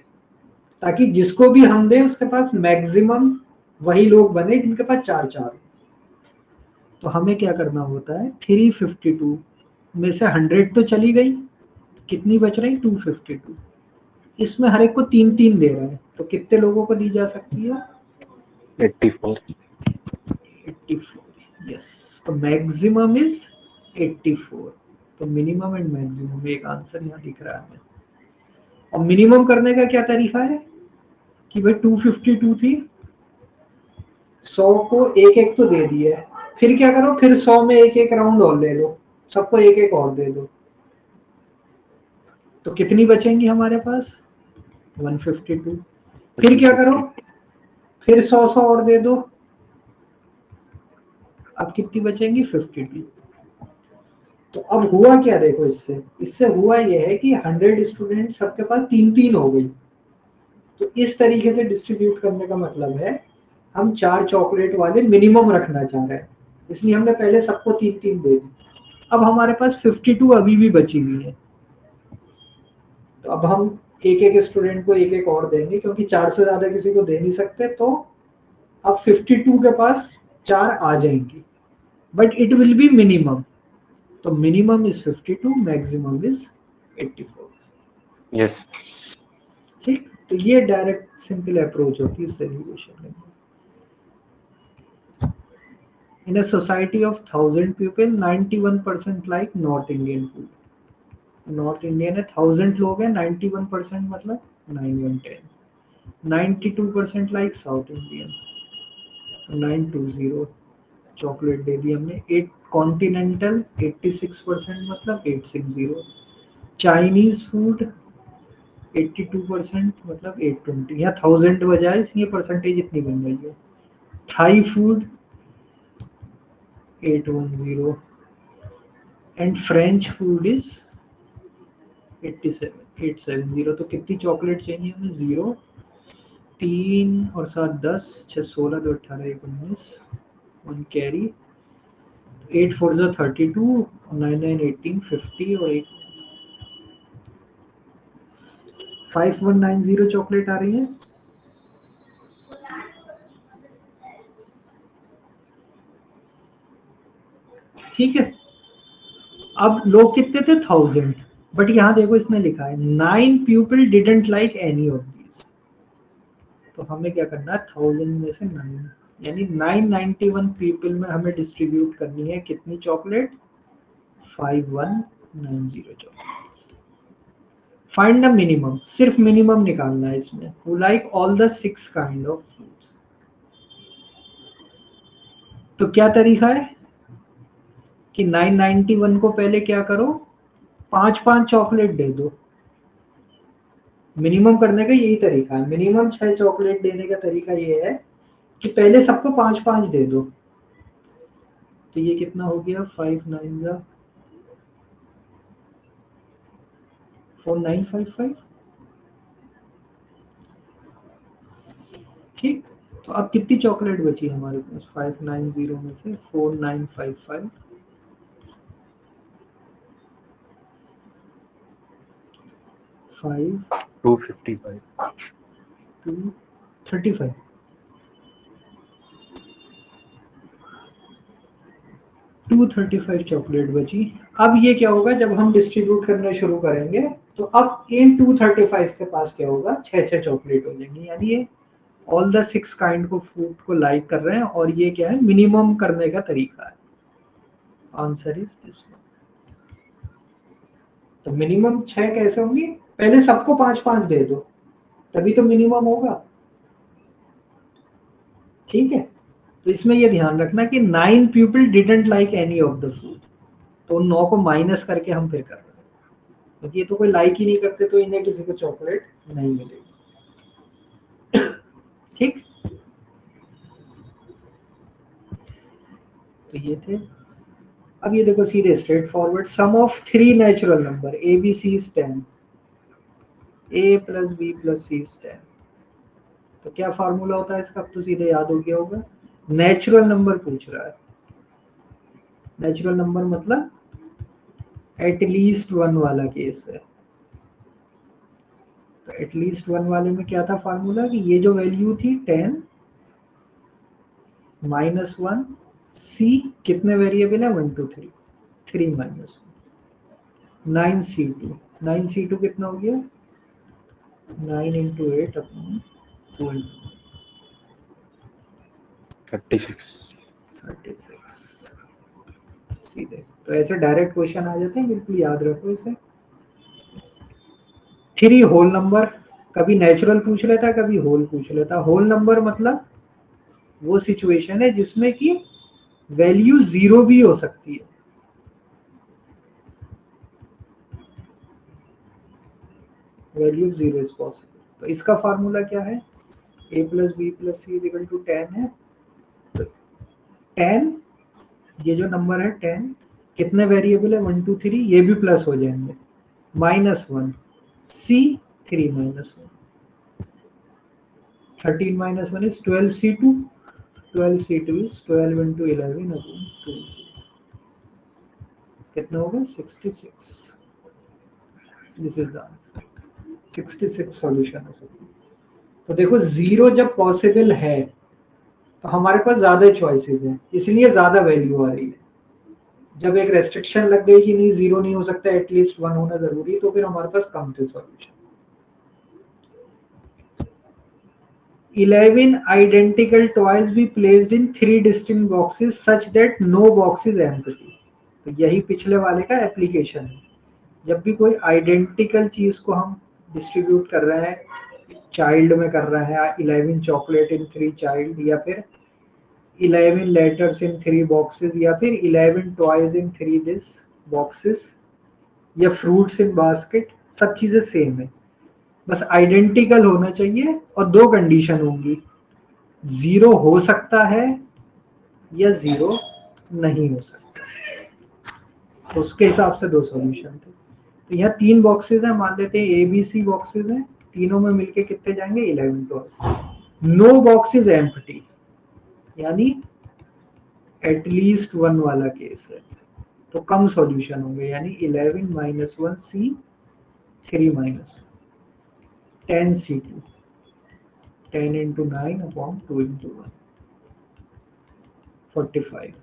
Speaker 1: ताकि जिसको भी हम दें उसके पास मैक्सिमम वही लोग बने जिनके पास 4 तो हमें क्या करना होता है, 352 में से 100 तो चली गई, कितनी बच रही? 252। इसमें हर एक को 3 दे रहे हैं, तो कितने लोगों को दी जा सकती है?
Speaker 2: 84।
Speaker 1: 84। यस, तो मैक्सिमम इज 84। तो मिनिमम एंड मैक्सिमम एक आंसर यहाँ दिख रहा है। और मिनिमम करने का क्या तरीका है कि भाई 252 थी, 100 को एक एक तो दे दिया है, फिर क्या करो, फिर 100 में एक एक राउंड और ले लो, सबको एक एक और दे दो। तो कितनी बचेंगी हमारे पास? 152। फिर क्या करो, फिर 100 और दे दो, अब कितनी बचेंगी? 52। तो अब हुआ क्या, देखो इससे इससे हुआ यह है कि 100 स्टूडेंट सबके पास 3 हो गई। तो इस तरीके से डिस्ट्रीब्यूट करने का मतलब है हम 4 चॉकलेट वाले मिनिमम रखना चाह रहे हैं, इसलिए हमने पहले सबको 3 दे दी। अब हमारे पास 52 अभी भी बची हुई है, तो अब हम एक एक स्टूडेंट को एक एक और देंगे, क्योंकि 4 से ज्यादा किसी को दे नहीं सकते। तो अब 52 के पास 4 आ जाएंगी, but it will be minimum. तो minimum is 52, maximum is 84।
Speaker 2: Yes.
Speaker 1: ठीक, तो ये डायरेक्ट सिंपल अप्रोच होती है सेग्रीगेशन में। In a society of 1000 people, 91% like North Indian food. North Indian है, 1000 लोग हैं, 91% मतलब 9 1 10। 92% लाइक साउथ इंडियन, 920 चॉकलेट दे दी हमने। 8 कॉन्टिनेंटल 86% मतलब 860। चाइनीज फूड 82% मतलब 820। यहाँ 1000 बजाय इसलिए परसेंटेज इतनी बन रही है। Thai food 810 and French food is 870। तो कितनी चॉकलेट चाहिए हमें? 0 3 और 7 10 6 16 2 18 1 19 1 कैरी 8 4 32 और 9 9 18 50 और 8 5190 चॉकलेट आ रही है। ठीक है, अब लोग कितने थे? 1000। बट यहाँ देखो इसमें लिखा है 9 people didn't like any of these. तो हमें क्या करना है, 1000 में से 9 यानी 991 पीपल में हमें डिस्ट्रीब्यूट करनी है कितनी chocolate? 5190 chocolate. Find the minimum, सिर्फ मिनिमम निकालना है इसमें। Who like all the 6 kind of fruits. तो क्या तरीका है कि 991 को पहले क्या करो, 5 चॉकलेट दे दो। मिनिमम करने का यही तरीका है, मिनिमम 6 चॉकलेट देने का तरीका ये है कि पहले सबको 5 दे दो। तो ये कितना हो गया? 5 9 4955। ठीक, तो अब कितनी चॉकलेट बची हमारे पास? 590 में से 4955 5
Speaker 2: 255
Speaker 1: 235 235 चॉकलेट बची। अब ये क्या होगा, जब हम डिस्ट्रीब्यूट करना शुरू करेंगे तो अब इन 235 के पास क्या होगा, 6 चॉकलेट हो जाएंगी, यानी ये ऑल द 6 काइंड को फूड को लाइक कर रहे हैं, और ये क्या है, मिनिमम करने का तरीका है। Answer is this one. तो मिनिमम 6 कैसे होंगी, पहले सबको 5-5 दे दो, तभी तो मिनिमम होगा। ठीक है, तो इसमें ये ध्यान रखना कि 9 people didn't like any of the food, तो 9 को माइनस करके हम फिर कर रहे हैं, क्योंकि ये तो कोई लाइक ही नहीं करते, तो इन्हें किसी को चॉकलेट नहीं मिलेगी। ठीक, तो ये थे। अब ये देखो सीधे straight forward, sum of 3 natural number A B C is 10, A plus B plus C is 10। तो क्या फार्मूला होता है इसका, अब तो सीधे याद हो गया होगा। नेचुरल नंबर पूछ रहा है, नेचुरल नंबर मतलब एटलीस्ट 1 वाला केस है। तो एटलीस्ट 1 वाले में क्या था फार्मूला, कि ये जो वैल्यू थी 10 माइनस 1, सी कितने वेरिएबल है 1 2 3, 3 माइनस 9C2, 9C2 कितना हो गया 9 इंटू 8 अपॉन 2
Speaker 2: 36।
Speaker 1: 36 सीधे। तो ऐसे डायरेक्ट क्वेश्चन आ जाते हैं, बिल्कुल याद रखो इसे। 3 होल नंबर, कभी नेचुरल पूछ लेता है, कभी होल पूछ लेता है। होल नंबर मतलब वो सिचुएशन है जिसमें कि वैल्यू 0 भी हो सकती है। Value 0 is possible. तो इसका फार्मूला क्या है, a plus B plus C is equal to 10 है। तो 10, ये जो नंबर है 10, कितने वेरिएबल है 1 2 3, ये भी प्लस हो जाएंगे, minus 1, C 3 minus 1, 13 minus 1 is 12C2, 12C2 is 12 into 11 upon 2, कितना होगा 66। This is the answer, 66 solution है। तो देखो 0 जब पॉसिबल है तो हमारे पास ज्यादा चॉइसेस हैं, इसलिए ज्यादा वैल्यू आ रही है। जब एक रेस्ट्रिक्शन लग गई कि नहीं 0 नहीं हो सकता, एटलीस्ट 1 होना जरूरी, तो फिर हमारे पास कम थे solution. 11 identical toys be placed in 3 distinct boxes such that no box is empty। तो यही पिछले वाले का एप्लीकेशन है। जब भी कोई आइडेंटिकल चीज को हम डिस्ट्रीब्यूट कर रहे हैं, चाइल्ड में कर रहे हैं 11 चॉकलेट इन 3 चाइल्ड, या फिर 11 लेटर्स इन 3 बॉक्सेस, या फिर 11 टॉयज इन 3 दिस बॉक्सेस, या फ्रूट्स इन बास्केट, सब चीजें सेम है, बस आइडेंटिकल होना चाहिए। और 2 कंडीशन होंगी, 0 हो सकता है या 0 नहीं हो सकता, तो उसके हिसाब से 2 सॉल्यूशन थे। तो यहाँ 3 बॉक्सेस हैं, मान लेते हैं ABC बॉक्सेस हैं, तीनों में मिलके कितने जाएंगे 11 toys. No box is empty, यानी एटलीस्ट 1 वाला केस है, तो कम सॉल्यूशन होंगे, यानी 11 minus 1 C 3 minus 10C2, 10 into 9 upon 2 into 1, 45।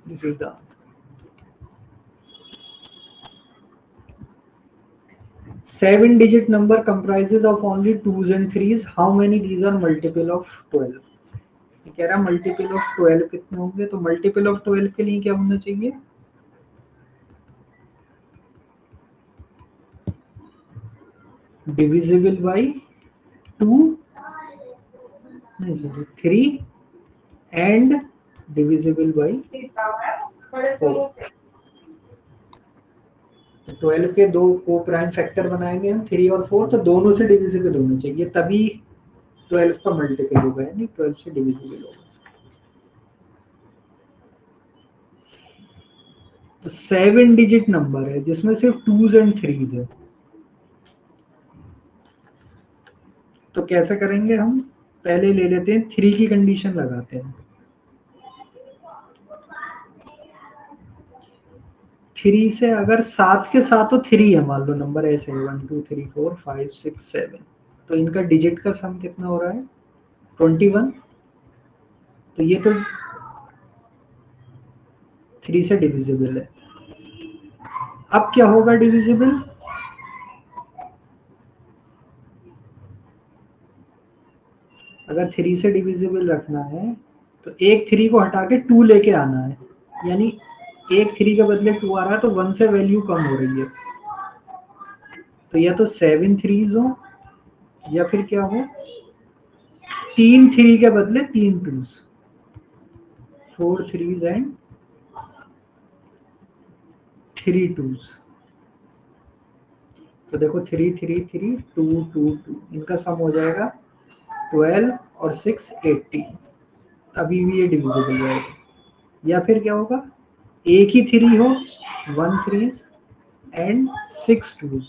Speaker 1: This is the answer. 7 digit number comprises of only 2s and 3s, how many these are multiple of 12? कह रहा multiple of 12 कितने होंगे, तो मल्टीपल ऑफ 12 के लिए क्या होना चाहिए, डिविजिबल बाई 2, नहीं सॉरी 3, एंड डिविजिबल बाई 4। 12 के 2 को प्राइम फैक्टर बनाएंगे हम 3 और 4, तो दोनों से डिविजिबल होना चाहिए, तभी 12 का मल्टीपल होगा, यानी 12 से डिविजिबल होगा। तो 7 डिजिट नंबर है जिसमें सिर्फ 2s एंड 3s है, तो कैसे करेंगे हम, पहले ले लेते हैं 3 की कंडीशन लगाते हैं। 3 से अगर 7 के साथ तो 3 है, मान लो नंबर ऐसे है 1 2 3 4 5 6 7, तो इनका डिजिट का सम कितना हो रहा है 21। तो ये तो 3 से डिविजिबल है। अब क्या होगा डिविजिबल, अगर 3 से डिविजिबल रखना है तो एक 3 को हटा के 2 लेके आना है, यानी एक 3 के बदले 2 आ रहा है तो 1 से वैल्यू कम हो रही है। तो या तो 7 3s हो या फिर क्या हो 3 3 के बदले 3 2s, 4 3s एंड 3 2s। तो देखो 3 3 3 2 2 2, इनका सम हो जाएगा 12 और 6 80। अभी भी ये डिविजिबल रहेगा। या फिर क्या होगा एक ही 3 हो 1 3 एंड 6 2s,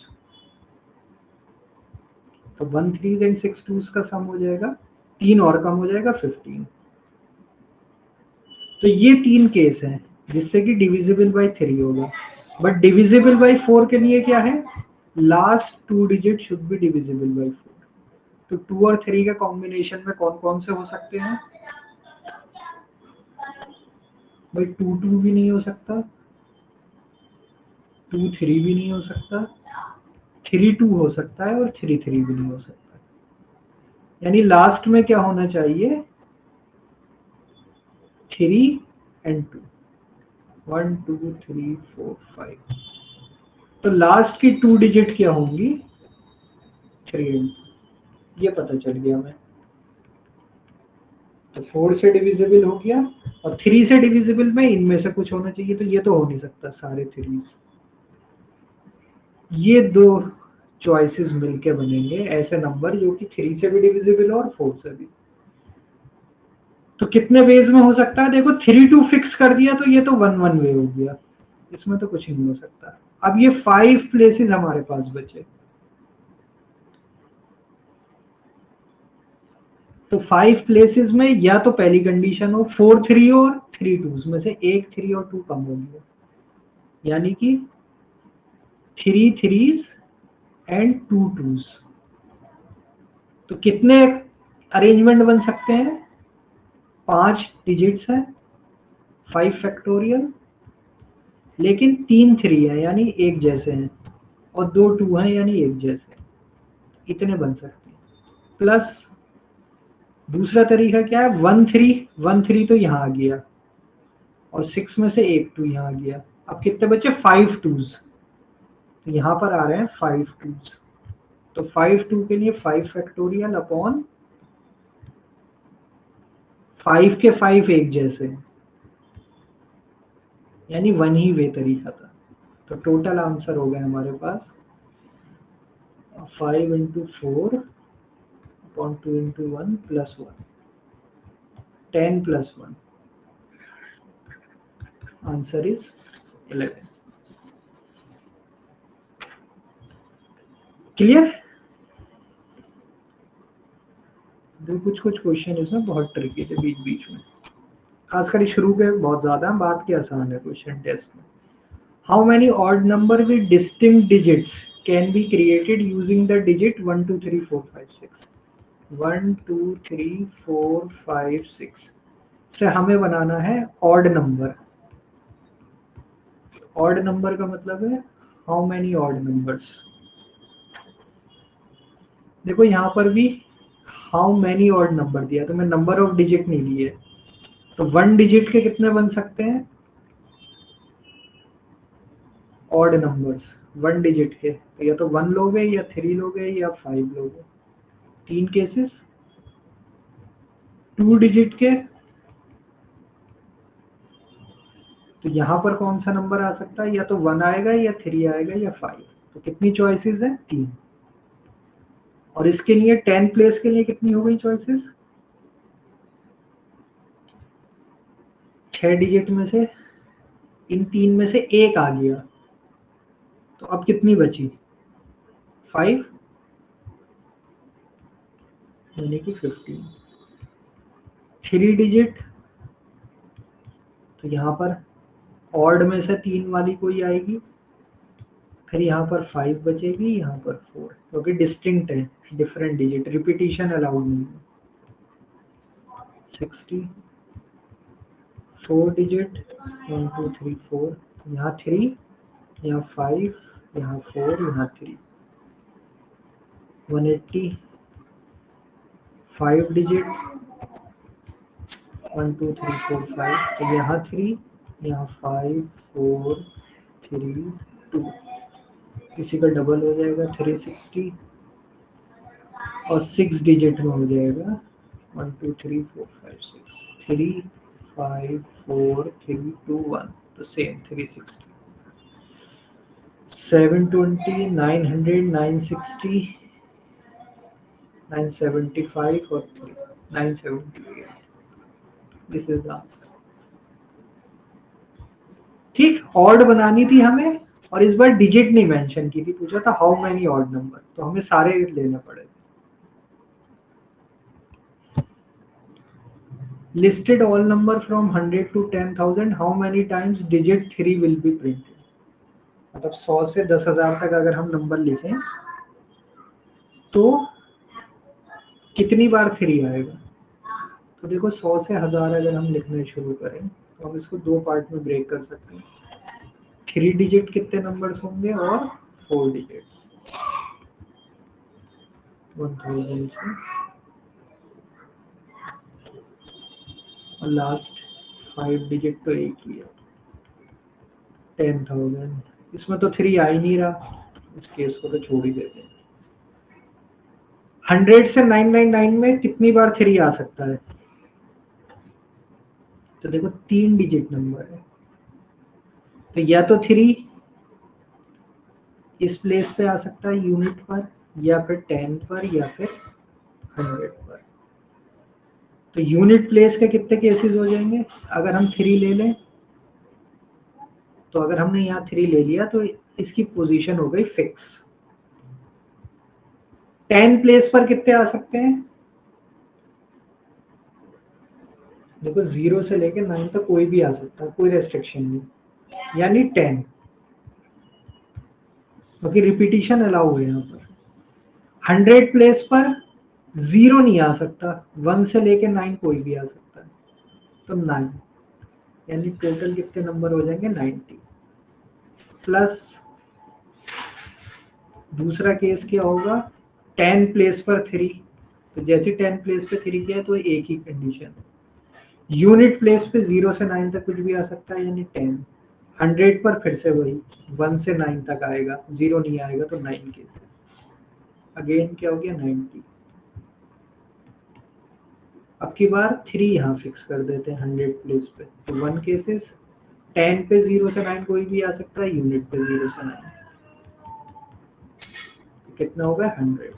Speaker 1: तो 1 3 एंड 6 2s का सम हो जाएगा 3 और कम हो जाएगा 15। तो ये 3 केस हैं जिससे कि डिविजिबल बाय 3 होगा। बट डिविजिबल बाय 4 के लिए क्या है, last 2 digit should be divisible by 4। तो 2 और 3 के कॉम्बिनेशन में कौन कौन से हो सकते हैं भाई, 2 2 भी नहीं हो सकता, 2 3 भी नहीं हो सकता, 3 2 हो सकता है और 3 3 भी नहीं हो सकता। यानी लास्ट में क्या होना चाहिए 3 एंड 2, 1 2 3 4 5। तो लास्ट की 2 डिजिट क्या होंगी 3 एंड 2, ये पता चल गया हमें। तो 4 से डिविजिबल हो गया और 3 से डिविजिबल में इनमें से कुछ होना चाहिए, तो ये तो हो नहीं सकता सारे 3s। ये दो चॉइसेस मिलके बनेंगे ऐसे नंबर जो कि 3 से भी डिविजिबल हो और 4 से भी। तो कितने वेज में हो सकता है, देखो 3 2 फिक्स कर दिया तो ये तो 1 1 वे हो गया, इसमें तो कुछ नहीं हो सकता। अब ये 5 प्लेसेस हमारे पास बचे, तो 5 प्लेसेस में या तो पहली कंडीशन हो 4 3 और 3 2 में से एक 3 और 2 कम हो गया, यानी कि 3 3s एंड 2 2s। तो कितने अरेंजमेंट बन सकते हैं, 5 डिजिट्स हैं 5 फैक्टोरियल, लेकिन 3 3 है यानी एक जैसे हैं और 2 2 हैं यानी एक जैसे, इतने बन सकते हैं। प्लस दूसरा तरीका क्या है 1 3 1 3 तो यहाँ आ गया और 6 में से एक 2 यहाँ आ गया। अब कितने बचे 5 2s, तो यहाँ पर आ रहे हैं 5 2s। तो 5 2 के लिए 5 फैक्टोरियल अपॉन 5 के 5 एक जैसे हैं, यानी 1 ही वे तरीका था। तो टोटल आंसर हो गया हमारे पास 5 into 4 upon 2 into 1 plus 1, 10 plus 1, answer is 11। Clear. कुछ कुछ क्वेश्चन इसमें बहुत ट्रिकी थे बीच बीच में, खासकर शुरू के बहुत ज्यादा, बाद के आसान है क्वेश्चन टेस्ट में। How many odd number with distinct digits can be created using the digit 1 2 3 4 5 6। 1 2 3 4 5 6 से हमें बनाना है ऑड नंबर। ऑड नंबर का मतलब है हाउ मेनी ऑड नंबर्स। देखो यहाँ पर भी हाउ मेनी ऑड नंबर दिया, तो मैं नंबर ऑफ डिजिट नहीं लिए, तो 1 डिजिट के कितने बन सकते हैं ऑड नंबर्स 1 डिजिट के, तो या तो 1 लोगे या 3 लोगे या 5 लोगे, 3 केसेस। 2 डिजिट के, तो यहाँ पर कौन सा नंबर आ सकता है, या तो 1 आएगा या 3 आएगा या 5। तो कितनी चॉइसेस है 3। और इसके लिए 10 प्लेस के लिए कितनी हो गई चॉइसेस, 6 डिजिट में से इन 3 में से एक आ गया, तो अब कितनी बची 5 यानी कि 15। 3 डिजिट, तो यहाँ पर ऑड में से 3 वाली कोई आएगी, फिर यहाँ पर 5 बचेगी, यहाँ पर 4, क्योंकि डिस्टिंक्ट है, डिफरेंट डिजिट, रिपीटिशन अलाउड नहीं है। 60, 4 डिजिट, 1 2 3 4, यहाँ 3, यहाँ 5, यहाँ 4, यहाँ 3, 180, 5 डिजिट, 1 2 3 4 5, तो यहाँ 3, यहाँ 5 4 3 2, इसी का डबल हो जाएगा 360, और 6 डिजिट में हो जाएगा 1 2 3 4 5 6, 3 5 4 3 2 1, तो सेम 360, 720, 900, 960, 975 और 3, 978, दिस इज द आंसर। ठीक, ऑड बनानी थी हमें, और इस बार डिजिट नहीं मेंशन की थी, पूछा था हाउ मेनी ऑड नंबर, तो हमें सारे लेने पड़े। Listed all number from 100 to 10,000, how many times digit 3 will be printed. मतलब 100 से 10,000 तक अगर हम नंबर लिखें तो कितनी बार 3 आएगा। तो देखो 100 से 1000 अगर हम लिखने शुरू करें तो हम इसको 2 पार्ट में ब्रेक कर सकते हैं। 3 डिजिट कितने नंबर्स होंगे और 4 डिजिट, 1000 से, और लास्ट 5 डिजिट तो एक ही है, 10,000। इसमें तो 3 आ ही नहीं रहा, इस केस को तो छोड़ ही देते हैं। 100 से 999 में कितनी बार 3 आ सकता है। तो देखो 3 डिजिट नंबर है, तो या तो 3 इस प्लेस पे आ सकता है यूनिट पर, या फिर 10 पर, या फिर 100 पर। तो यूनिट प्लेस के कितने केसेस हो जाएंगे, अगर हम 3 ले लें, तो अगर हमने यहाँ 3 ले लिया तो इसकी पोजीशन हो गई फिक्स। 10 प्लेस पर कितने आ सकते हैं, देखो 0 से लेके 9 तक कोई भी आ सकता है, कोई रेस्ट्रिक्शन नहीं, यानी 10, क्योंकि रिपीटिशन अलाउ है यहाँ पर। 100 प्लेस पर 0 नहीं आ सकता, 1 से लेके 9 कोई भी आ सकता है, तो 9, यानी टोटल कितने नंबर हो जाएंगे 90। प्लस दूसरा केस क्या होगा, 10 प्लेस पर 3, तो जैसे 10 प्लेस पे 3 किया तो एक ही कंडीशन है। यूनिट प्लेस पे 0 से 9 तक कुछ भी आ सकता है, यानी 10। 100 पर फिर से वही 1 से 9 तक आएगा, 0 नहीं आएगा, तो 9 केसेस, अगेन क्या हो गया 90। अब की बार 3 यहाँ फिक्स कर देते हैं 100 प्लेस पे, तो 1 केसेस। 10 पे 0 से 9 कोई भी आ सकता है, यूनिट पे 0 से 9, कितना होगा 100।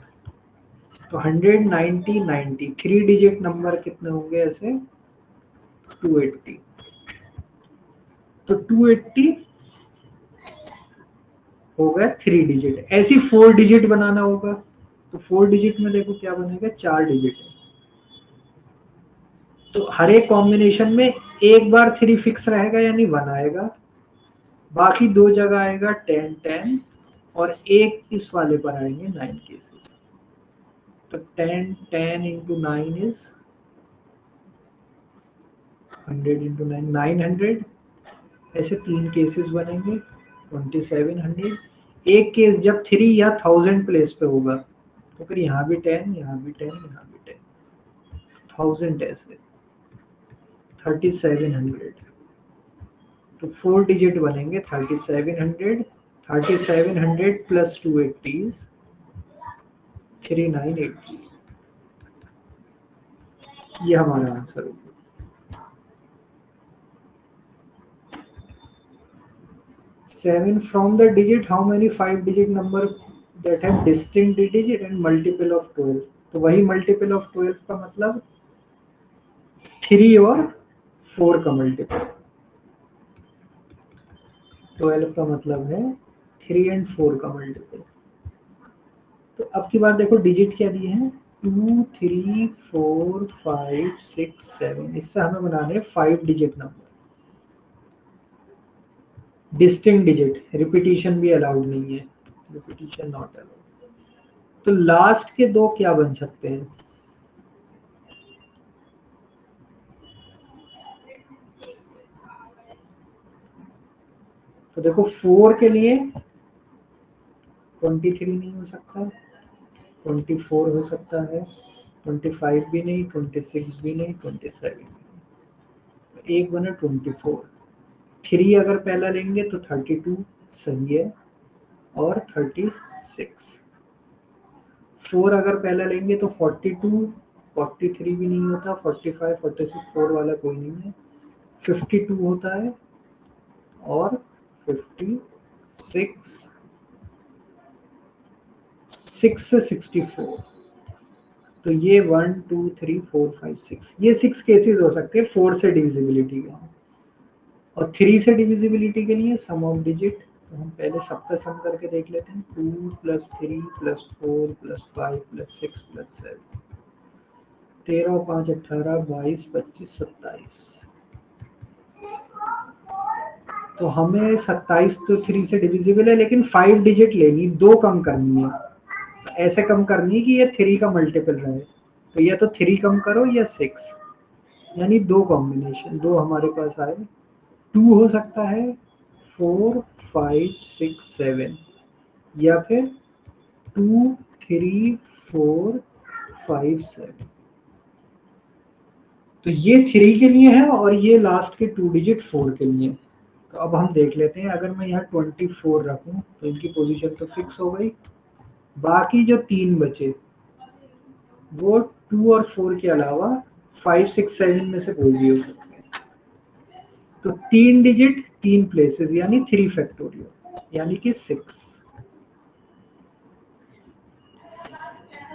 Speaker 1: तो 100, 90, 90, 3 डिजिट नंबर कितने होंगे ऐसे, 280। तो 280 हो गया 3 डिजिट। ऐसी 4 डिजिट बनाना होगा, तो 4 डिजिट में देखो क्या बनेगा, 4 डिजिट है, तो हर एक कॉम्बिनेशन में एक बार 3 फिक्स रहेगा, यानी 1 आएगा, बाकी 2 जगह आएगा 10 10, और एक इस वाले पर आएंगे 9 केसेस। तो 10 10 इंटू 9 इज 100 इंटू 9, 900। ऐसे 3 केसेस बनेंगे, 2700। एक केस जब 3 या 1000 प्लेस पे होगा, तो फिर यहाँ भी 10, यहाँ भी 10, यहाँ भी 10, 1000 ऐसे 3700। तो 4 डिजिट बनेंगे 3700, 3700 प्लस 280 3980। ये हमारा आंसर होगा। 7 from the digit, how many 5 digit number that have distinct digit and multiple of 12। तो वही multiple of 12 का मतलब 3 और 4 का मल्टीपल, 12 का मतलब है 3 एंड 4 का मल्टीपल। तो अब की बार देखो डिजिट क्या दिए हैं, 2 3 4 5 6 7, इससे हमें बनाने 5 digit number, distinct digit, repetition भी अलाउड नहीं है, रिपीटिशन नॉट अलाउड। तो लास्ट के दो क्या बन सकते हैं? तो देखो 4 के लिए 23 नहीं हो सकता, 24 हो सकता है, 25 भी नहीं, 26 भी नहीं, 27 भी नहीं। तो एक बना 24। 3 अगर पहला लेंगे तो 32 सही है, और 36। 4 अगर पहला लेंगे तो 42, 43 भी नहीं होता, 45, 46, 4 वाला कोई नहीं है, 52 होता है, और 56, 6 से 64। तो ये 1 2 3 4 5 6, ये 6 केसेस हो सकते हैं 4 से डिविजिबिलिटी के। और 3 से डिविजिबिलिटी के लिए सम ऑफ डिजिट, तो हम पहले सबका सम करके देख लेते हैं। 2 plus 3 plus 4 plus 5 plus 6 plus 7, 13 5 18 22 25 27। तो हमें 27 तो 3 से डिविजिबल है, लेकिन 5 डिजिट लेनी, दो कम करनी है। तो ऐसे कम करनी है कि ये 3 का मल्टीपल रहे। तो या तो 3 कम करो या 6, यानी दो कॉम्बिनेशन दो हमारे पास आए। 2 हो सकता है, 4 5 6 7, या फिर 2 3 4 5 7। तो ये 3 के लिए है, और ये लास्ट के 2 डिजिट 4 के लिए। तो अब हम देख लेते हैं, अगर मैं यहाँ 24 रखूं तो इनकी पोजीशन तो फिक्स हो गई। बाकी जो 3 बचे वो 2 और 4 के अलावा 5 6 7 में से कोई भी हो सकते हैं। तो 3 डिजिट 3 प्लेसेस, यानी 3 फैक्टोरियल, यानी कि 6।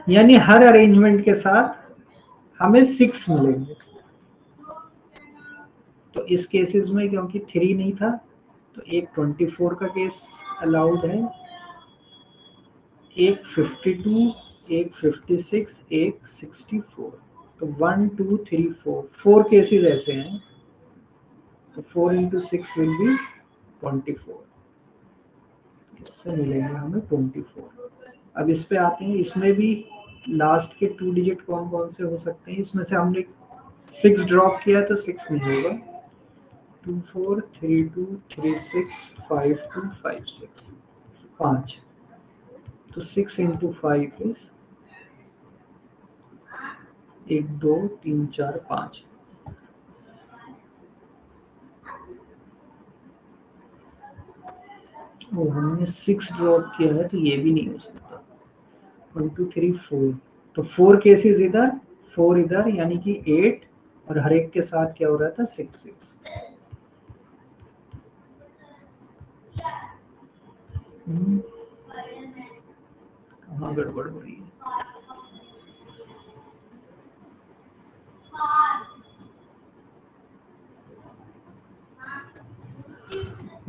Speaker 1: यानी हर अरेंजमेंट के साथ हमें 6 मिलेंगे। तो इस केसेस में क्योंकि 3 नहीं था, तो एक 24 का केस अलाउड है, एक 52, एक 56, एक 64। तो 1 2 3 4 केसेस ऐसे हैं। तो 4 इंटू 6 विल बी 24, इससे मिलेंगे हमें 24। अब इस पे आते हैं, इसमें भी लास्ट के 2 डिजिट कौन कौन से हो सकते हैं। इसमें से हमने 6 ड्रॉप किया तो 6 नहीं होगा। 2 4 3 2 3 6 5 2 5 6, 5। तो 6 इंटू 5 इज 1 2 3 4 5। वो हमने 6 ड्रॉप किया है, तो ये भी नहीं हो सकता। 1 2 3 4, तो 4 केसेस इधर, 4 इधर, यानी कि 8। और हर एक के साथ क्या हो रहा था, 6 6। कहाँ गड़बड़ हो रही है?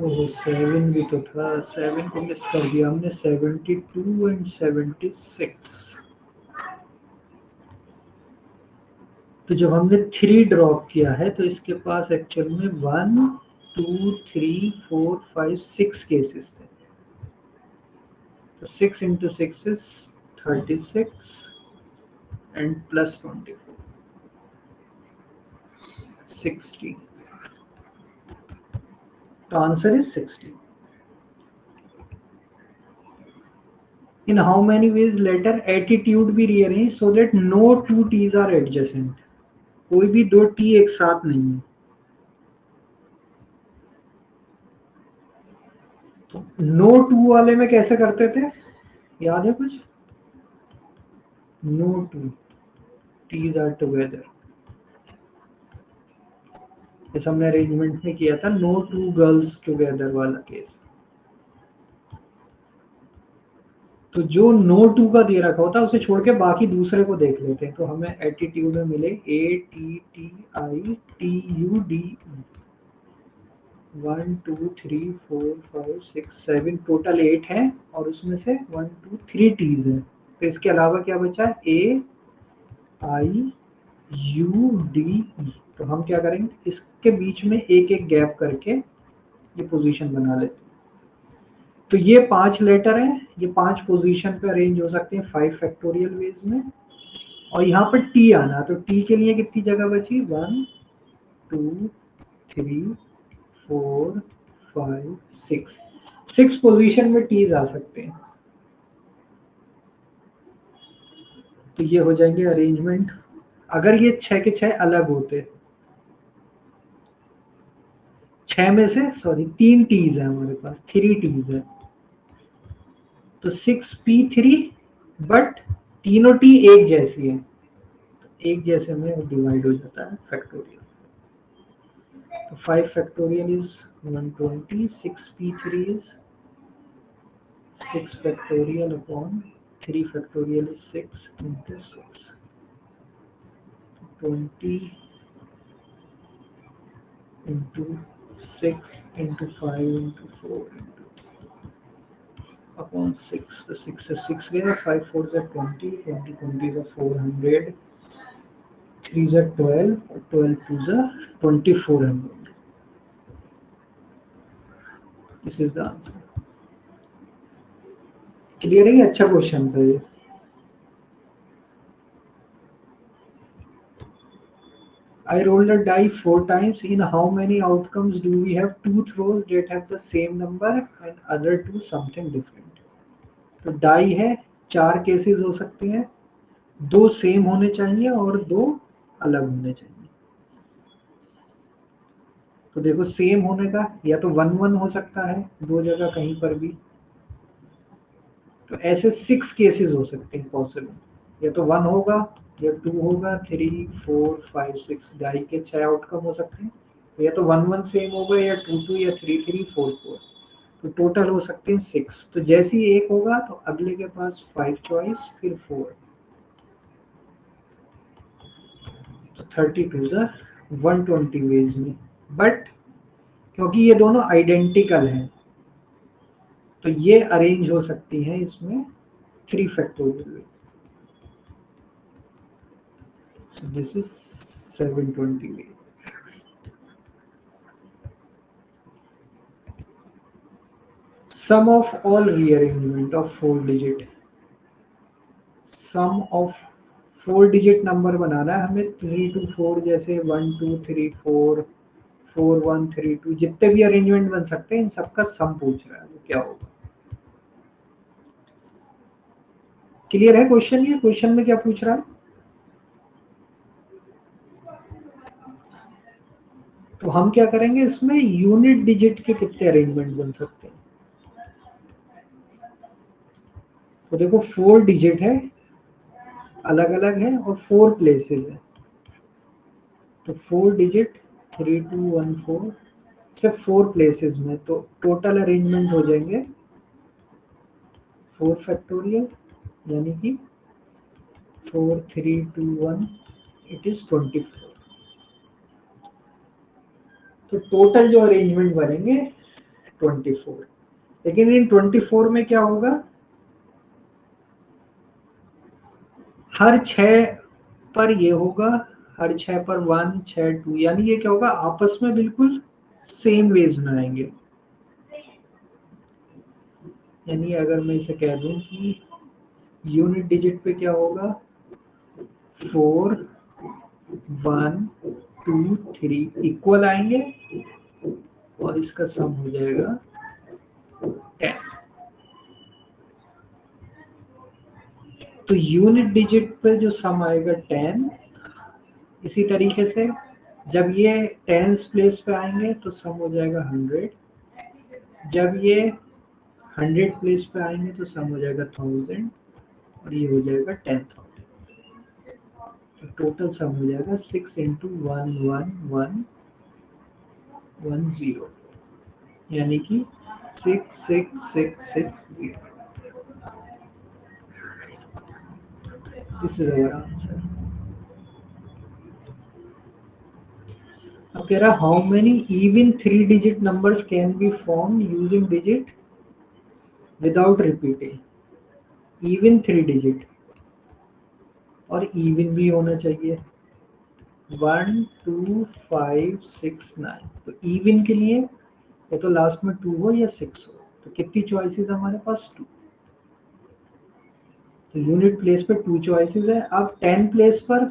Speaker 1: ओह 7 भी तो था, 7 को मिस कर दिया हमने। 72 एंड 76। तो जब हमने 3 ड्रॉप किया है तो इसके पास एक्चुअल में 1 2 3 4 5 6 केसेस थे। तो 6 into 6 is 36 and plus 24, 60। The answer is 60. In how many ways letter attitude be rearranged so that no two T's are adjacent? कोई भी दो T एक साथ नहीं है। तो नो टू वाले में कैसे करते थे, याद है कुछ? No to T's are together, जैसे हमने अरेंजमेंट में किया था नो टू गर्ल्स टुगेदर वाला केस। तो जो नो टू का दे रखा होता है उसे छोड़ के बाकी दूसरे को देख लेते हैं। तो हमें एटीट्यूड में मिले ATTITUDE, 1 2 3 4 5 6 7, टोटल 8 है, और उसमें से 1 2 3 टीज है। तो इसके अलावा क्या बचा, A IUDE। तो हम क्या करेंगे, इसके बीच में एक एक गैप करके ये पोजीशन बना लेते हैं। तो ये 5 लेटर हैं, ये 5 पोजीशन पे अरेंज हो सकते हैं 5 फैक्टोरियल वेज में। और यहाँ पर टी आना, तो टी के लिए कितनी जगह बची, 1 2 3 4 5 6 पोजीशन में टीज आ सकते हैं। तो ये हो जाएंगे अरेंजमेंट। अगर ये 6 के 6 अलग होते, 6 में से सॉरी 3 टीज है हमारे पास, 3 टीज है, तो 6p3, बट तीनों टी एक जैसी है, एक जैसे में डिवाइड हो जाता है फैक्टोरियल। तो 5 factorial is 120, 6p3 is 6 factorial upon 3 factorial is 6 into 6, 20 into 6 into 5 into 4 into upon 6, तो 6 से 6 गया, 5 4 से 20, 20 20 से 400, 3 से 12, 12 2 से 2400। This is the answer. Clear है, अच्छा क्वेश्चन था ये। I rolled a die 4 times. In how many outcomes do we have 2 throws that have the same number and other 2 something different? तो डाई है, 4 केसेस हो सकते हैं, 2 सेम होने चाहिए और 2 अलग होने चाहिए। तो देखो सेम होने का या तो 1 1 हो सकता है 2 जगह कहीं पर भी, तो ऐसे 6 केसेस हो सकते हैं पॉसिबल, या तो 1 होगा या 2 होगा, 3 4 5 6, डाई के 6 आउटकम हो सकते हैं, या तो 1 1 सेम होगा या 2 2 या 3 3 4 4, तो टोटल हो सकते हैं 6। तो जैसे ही एक होगा तो अगले के पास 5 चॉइस, फिर 4, तो 32 है 120 वेज में। बट क्योंकि ये दोनों आइडेंटिकल हैं तो ये अरेंज हो सकती हैं इसमें 3 factorial veg. So this is 720 way. Sum of all rearrangement of 4 digit. Sum of 4 digit number बनाना है हमें, 3 to 4 जैसे 1 2 3 4 4 1 3 2, जितने भी अरेंजमेंट बन सकते हैं इन सबका सम पूछ रहा है, वो क्या होगा। क्लियर है क्वेश्चन, ये क्वेश्चन में क्या पूछ रहा है। तो हम क्या करेंगे, इसमें यूनिट डिजिट के कितने अरेंजमेंट बन सकते हैं। तो देखो 4 डिजिट है, अलग अलग है और 4 प्लेसेस है, तो 4 डिजिट 3 2 1 4 सिर्फ 4 प्लेसेस में, तो टोटल अरेंजमेंट हो जाएंगे 4 फैक्टोरियल, यानी कि 4 3 2 1 इट इज 24। तो टोटल जो अरेंजमेंट बनेंगे 24। लेकिन इन 24 में क्या होगा, हर 6 पर ये होगा, हर 6 पर 1 6 2, यानी ये क्या होगा, आपस में बिल्कुल सेम वेज में आएंगे। यानी अगर मैं इसे कह दूं कि यूनिट डिजिट पे क्या होगा, 4 1 2 3 इक्वल आएंगे और इसका सम हो जाएगा 10। तो यूनिट डिजिट पे जो सम आएगा 10। इसी तरीके से जब ये 10th प्लेस पे आएंगे तो सम हो जाएगा 100। जब ये 100 प्लेस पे आएंगे तो सम हो जाएगा 1000 और ये हो जाएगा 10,000। तो टोटल सम हो जाएगा 6 into 11110, यानी कि 66660। This is our answer. अब कह रहा how many even 3 digit numbers can be form using digit without repeating. Even 3 digit और इवन भी होना चाहिए 1 2 5 6 9। तो इवन के लिए या तो लास्ट में 2 हो या 6 हो। तो कितनी चॉइसेस हमारे पास 2। तो यूनिट प्लेस पे 2 चॉइसेस है। अब 10 प्लेस पर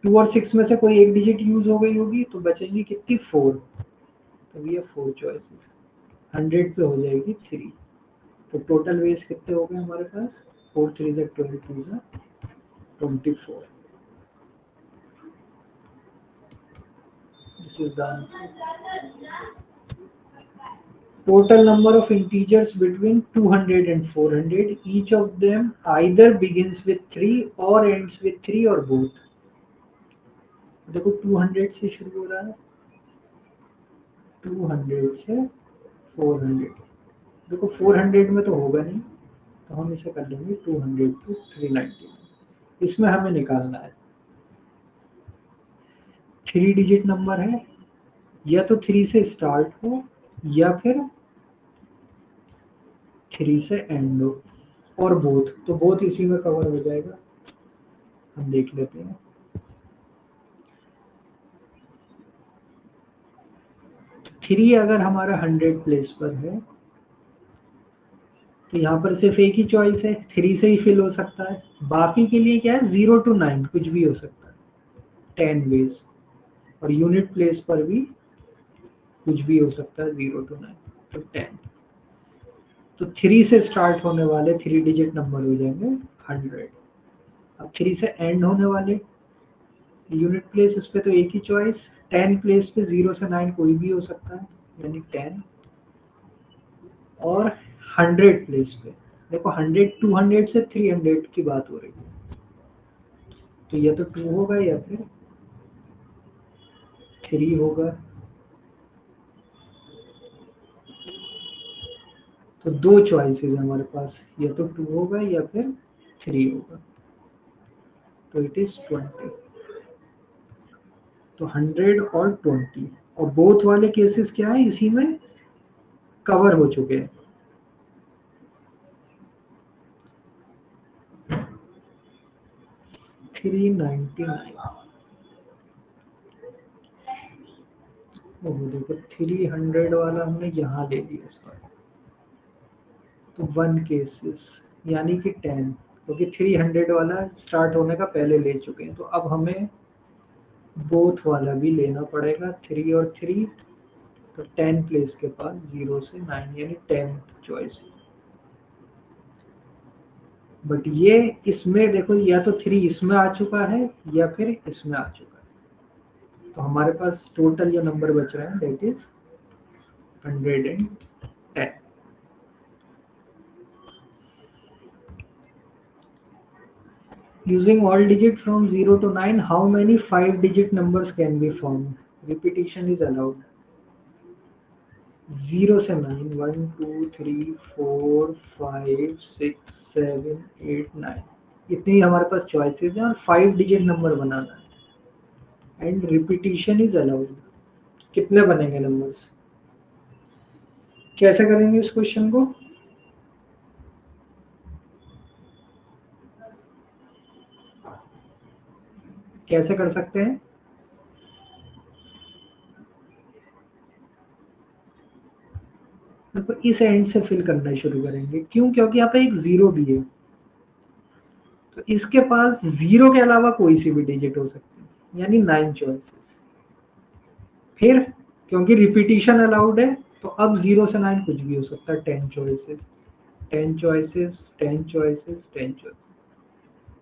Speaker 1: 2 और 6 में से कोई एक डिजिट यूज हो गई होगी तो बचेंगी कितनी 4। तो ये 4 चॉइसेस 100 पे हो जाएगी 3। तो टोटल वेज कितने हो गए हमारे पास 4 3 से 12 2 से 24। This is the answer. Total number of integers between 200 and 400. Each of them either begins with 3 or ends with 3 or both. देखो 200 से शुरू हो रहा है 200 से 400। देखो 400 में तो होगा नहीं तो हम इसे कर लेंगे 200 to 399। इसमें हमें निकालना है 3 डिजिट नंबर है या तो 3 से स्टार्ट हो या फिर 3 से एंड हो और बोथ। तो बोथ इसी में कवर हो जाएगा। हम देख लेते हैं 3 अगर हमारा 100 प्लेस पर है तो यहाँ पर सिर्फ एक ही चॉइस है 3 से ही फिल हो सकता है। बाकी के लिए क्या है 0 to 9 कुछ भी हो सकता है 10 वेज। और यूनिट प्लेस पर भी कुछ भी हो सकता है 0 to 9 तो 10। तो 3 से स्टार्ट होने वाले 3 डिजिट नंबर हो जाएंगे 100। अब 3 से एंड होने वाले यूनिट प्लेस इस पे तो एक ही चॉइस 10 प्लेस पे 0 से 9 कोई भी हो सकता है यानी 10। और 100 प्लेस पे देखो 100 200 से 300 की बात हो रही है तो या तो 2 होगा या फिर 3 होगा। तो दो चॉइसेस हमारे पास या तो 2 होगा या फिर 3 होगा। तो इट इज 20। तो 100 और 20 और बोथ वाले केसेस क्या है इसी में कवर हो चुके हैं। देखो 300 वाला हमने यहाँ ले लिया उसका तो 1 केसेस यानी कि 10 क्योंकि 300 वाला स्टार्ट होने का पहले ले चुके हैं। तो अब हमें बोथ वाला भी लेना पड़ेगा 3 और 3। तो 10 प्लेस के पास 0 से 9 यानी 10 चॉइस। बट ये इसमें देखो या तो 3 इसमें आ चुका है या फिर इसमें आ चुका है। तो हमारे पास टोटल जो नंबर बच रहा है that is 110। Using all digit from 0 to 9, how many 5-digit numbers can be formed? Repetition is allowed. 0 से 9 1 2 3 4 5 6 7 8 9 इतनी हमारे पास चॉइसेस हैं और 5 डिजिट नंबर बनाना है एंड रिपीटिशन इज अलाउड। कितने बनेंगे नंबर्स कैसे करेंगे इस क्वेश्चन को कैसे कर सकते हैं तो इस एंड से फिल करना शुरू करेंगे। क्यों क्योंकि यहाँ पे एक 0 भी है तो इसके पास 0 के अलावा कोई सी भी डिजिट हो सकती है यानी 9 चॉइसेस। फिर क्योंकि रिपीटिशन अलाउड है तो अब 0 से 9 कुछ भी हो सकता है 10 चॉइसेस 10 चॉइसेस 10 चॉइसेस 10 चॉइसेस।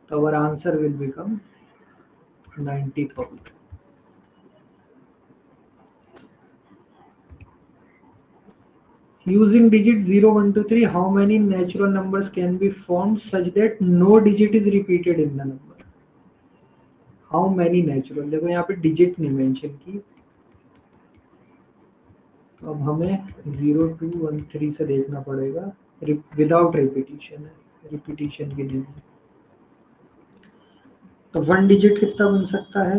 Speaker 1: तो our answer will become 90,000। Using digit 0 1 2 3 how many natural numbers can be formed such that no digit is repeated in the number? How many natural देखो यहाँ पे डिजिट नहीं मेंशन की। तो अब हमें 0 2 1 3 से देखना पड़ेगा विदाउट रिपीटिशन है रिपीटिशन के लिए। तो 1 डिजिट कितना बन सकता है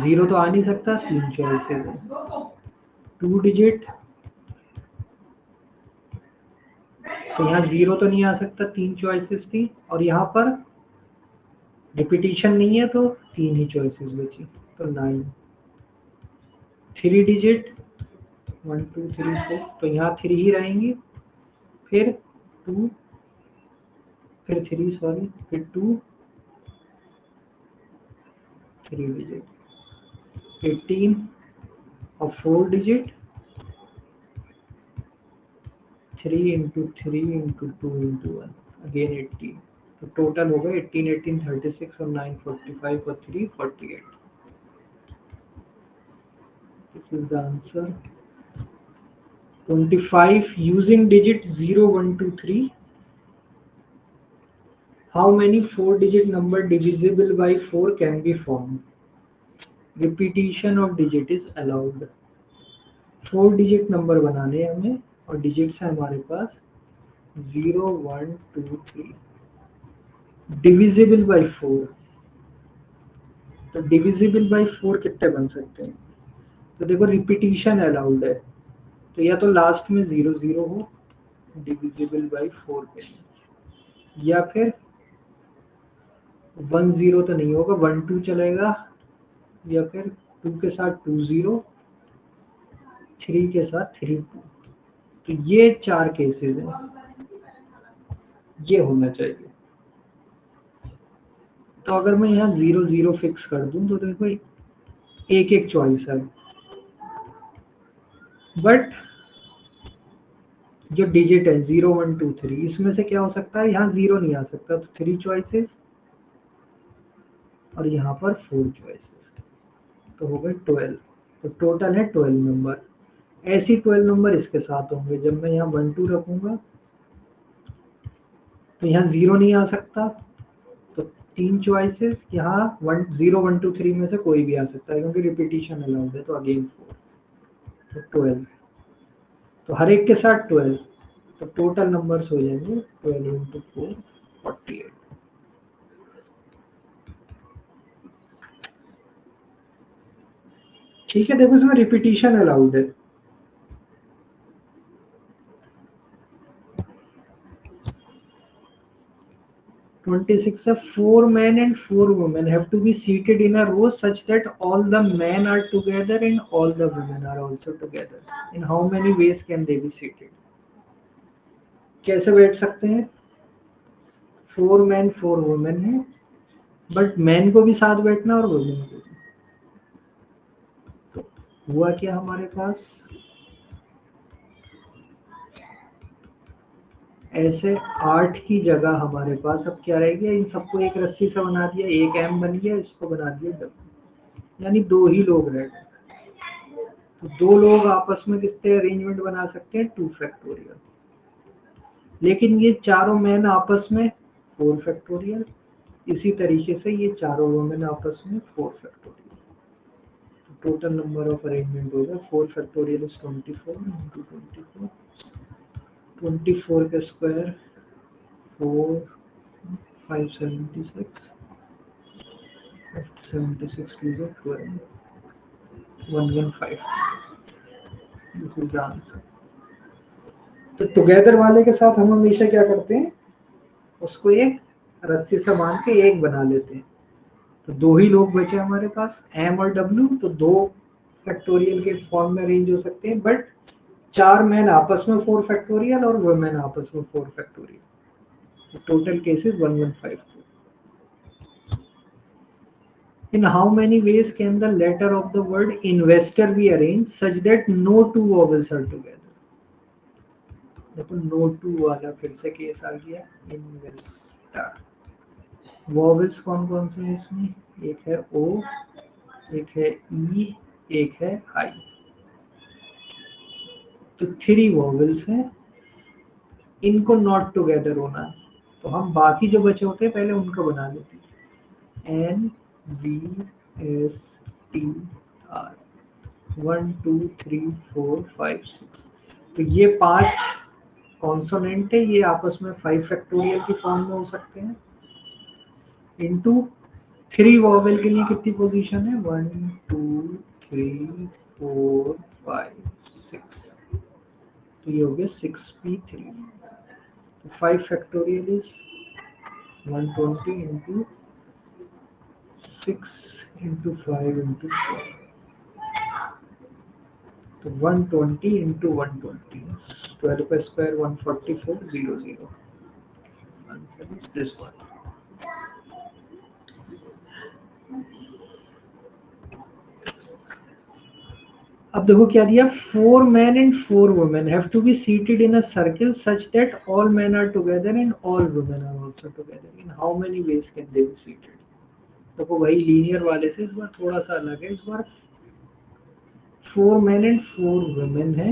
Speaker 1: 0 तो आ नहीं सकता 3 चॉइसेस है 2 डिजिट तो यहाँ 0 तो नहीं आ सकता 3 चॉइसेस थी और यहाँ पर रिपीटिशन नहीं है तो 3 ही चॉइसेस बची, तो 9। 3 डिजिट 1 2 3 4, तो यहाँ 3 ही रहेंगे, फिर 2, फिर 3 सॉरी, फिर 2, 3 डिजिट 18 और 4 digit 3 into 3 into 2 into 1, again 18। तो टोटल होगा 18 18 36 और 9 45 और 3 48। This is the answer. 25 using digit 0 1 2 3, how many 4 digit number divisible by 4 can be formed? Repetition of digit is allowed। 4 digit number बनाने हैं हमें और डिजिट्स है हमारे पास 0 1 2 3, डिविजिबल बाय 4। तो डिविजिबल बाय 4 कितने बन सकते हैं? तो देखो रिपीटिशन अलाउड है, तो या तो लास्ट में 0 0 हो डिविजिबल बाय 4 के लिए, या फिर 1 0 तो नहीं होगा, 1 2 चलेगा, या फिर 2 के साथ 2 0, 3 के साथ 3 2। तो ये 4 केसेस हैं, ये होना चाहिए। तो अगर मैं यहाँ 0 0 फिक्स कर दूं तो देखो एक एक चॉइस है, बट जो डिजिट है 0 1 2 3, इसमें से क्या हो सकता है? यहाँ 0 नहीं आ सकता, तो 3 चॉइसेस और यहाँ पर 4 चॉइसेस, तो हो गए 12। तो टोटल है 12 नंबर। ऐसी 12 नंबर इसके साथ होंगे। जब मैं यहाँ 1 2 रखूंगा तो यहाँ 0 नहीं आ सकता, तो 3 चॉइसेस, यहाँ 1 0 1 2 3 में से कोई भी आ सकता है क्योंकि रिपीटिशन अलाउड है, तो अगेन 4, तो 12। तो हर एक के साथ 12, तो टोटल नंबर्स हो जाएंगे 12 इंटू 4 48। ठीक है, देखो इसमें रिपीटिशन अलाउड है। (26) है 4 men and 4 women have to be seated in a row such that all the men are together and all the women are also together. In how many ways can they be seated? कैसे बैठ सकते हैं? 4 men 4 women है, but man को भी साथ बैठना और वुमेन को भी। तो हुआ क्या हमारे पास? ऐसे 8 की जगह हमारे पास अब क्या रह गया? इन सबको एक रस्सी से बना दिया, एक एम बन गया, इसको बना दिया डब्ल्यू, यानी 2 ही लोग रह गए। तो 2 लोग आपस में कितने अरेंजमेंट बना सकते हैं? 2 फैक्टोरियल। लेकिन ये चारों मैन आपस में 4 फैक्टोरियल, इसी तरीके से ये चारों वुमेन आपस में 4 फैक्टोरियल। तो टोटल नंबर ऑफ अरेंजमेंट होगा 4 फैक्टोरियल इज 24 इंटू 24, 24 का square 4 576, 76 to the 12 115। This is the answer. तो टुगेदर वाले के साथ हम हमेशा क्या करते हैं? उसको एक रस्सी से बांध के एक बना लेते हैं। तो 2 ही लोग बचे हमारे पास, एम और डब्ल्यू, तो 2 फैक्टोरियल के फॉर्म में अरेंज हो सकते हैं, बट 4 मैन आपस में 4 फैक्टोरियल और वुमेन आपस में 4 फैक्टोरियल। तो total cases 115। In how many ways can the letter of the word investor be arranged such that no two vowels are together? देखो नो टू वाला फिर से केस आ गया। इन्वेस्टर, वॉवेल्स कौन कौन से हैं इसमें? एक है ओ, एक है ई, एक है आई, तो 3 वॉवेल्स हैं, इनको नॉट टुगेदर होना है। तो हम बाकी जो बचे होते हैं पहले उनको बना लेते हैं। N V S T R 1 2 3 4 5 6, तो ये 5 कॉन्सोनेंट है, ये आपस में 5 फैक्टोरियल की फॉर्म में हो सकते हैं। इनटू 3 वॉवेल के लिए कितनी पोजीशन है? 1 2 3 4 5 6, तो ये हो गया 6p3। तो 5 factorial is 120 into 6 into 5 into 4, तो 120 इंटू 120, 12 का square 144, 0 0, answer is this one. अब देखो क्या दिया, 4 men and 4 women have to be seated in a circle such that all men are together and all women are also together. In how many ways can they be seated? देखो वही linear वाले से इस बार थोड़ा सा अलग है। इस बार 4 men and 4 women है,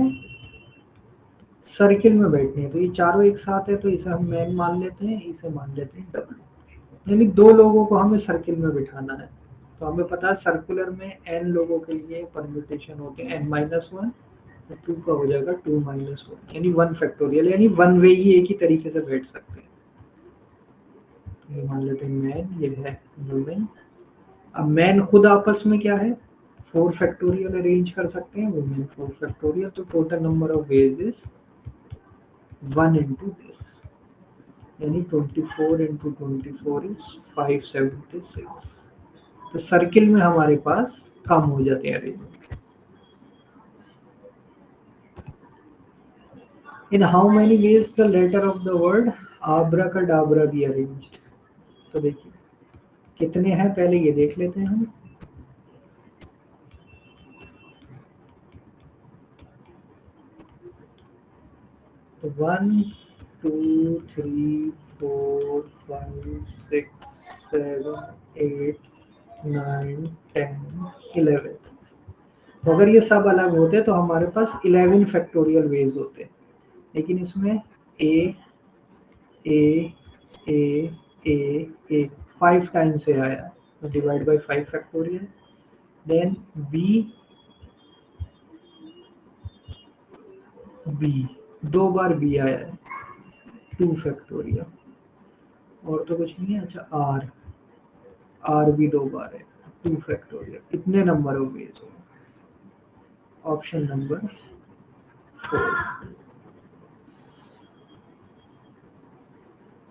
Speaker 1: सर्किल में बैठने हैं, तो ये चारों एक साथ है, तो इसे हम मैन मान लेते हैं, इसे मान लेते हैं डब्ल्यू। यानी दो लोगों को हमें सर्किल में बिठाना है। तो हमें पता है सर्कुलर में n लोगों के लिए परम्यूटेशन होते हैं n-1, तो 2 का हो जाएगा 2 - 1, यानी 1 फैक्टोरियल, यानी वन वे ही एक ही तरीके से बैठ सकते हैं। तो ये मान लेते हैं मैन, ये है वुमेन। अब मैन खुद आपस में क्या है, 4 फैक्टोरियल अरेंज कर सकते हैं, वुमेन 4 फैक्टोरियल, तो total number of ways is 1 into this, यानी 24 into 24 is 576। तो सर्किल में हमारे पास कम हो जाते हैं arrangement. In how many ways the letter of the word abracadabra be arranged? तो देखिए कितने हैं, पहले ये देख लेते हैं हम। तो 1 2 3 4 5 6 7 8 9 10 11। तो अगर ये सब अलग होते तो हमारे पास 11 फैक्टोरियल वेज होते, लेकिन इसमें ए ए ए ए 5 टाइम्स से आया, तो divide by 5 factorial. Then B B 2 बार बी आया है, 2 फैक्टोरियल, और तो कुछ नहीं है। अच्छा आर भी 2 बार है, 2 फैक्टोरियल। इतने नंबर ऑफ वेज हो। Option number 4।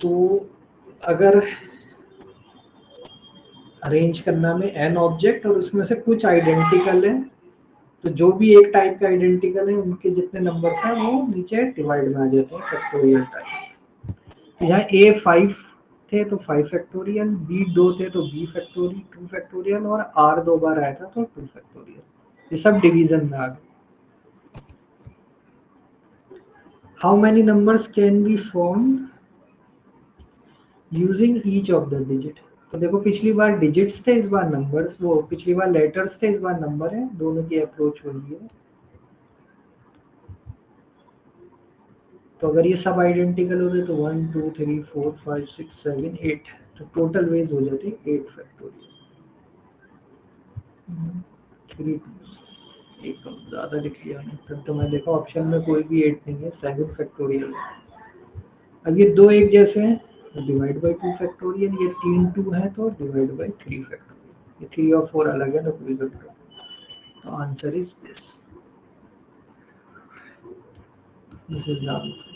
Speaker 1: तो अगर अरेंज करना में n ऑब्जेक्ट और उसमें से कुछ आइडेंटिकल है, तो जो भी एक टाइप का आइडेंटिकल है उनके जितने नंबर्स हैं वो नीचे डिवाइड में आ जाते हैं फैक्टोरियल टाइप। तो यहाँ a 5 थे तो 5 फैक्टोरियल, b 2 थे तो b फैक्टोरियल 2 फैक्टोरियल, और r 2 बार आया था तो 2 फैक्टोरियल। ये सब डिवीजन में आ गए। How many numbers can be formed using each of the digit? तो देखो पिछली बार डिजिट्स थे, इस बार नंबर्स, वो पिछली बार लेटर्स थे, इस बार नंबर है, दोनों की अप्रोच वही है। तो अगर ये सब आइडेंटिकल होते तो 1 2 3 4 5 6 7 8, तो टोटल वेज हो जाती 8 फैक्टोरियल। 3 एक कम ज़्यादा लिख लिया मैंने, तब तो मैं देखा ऑप्शन में कोई भी 8 नहीं है, 7 फैक्टोरियल। अब ये दो एक जैसे हैं तो डिवाइड बाई 2 फैक्टोरियल, ये 3 2 है तो डिवाइड बाई 3 फैक्टोरियल। ये 3 और 4 अलग है तो कोई जरूरत नहीं। तो answer is this is the answer.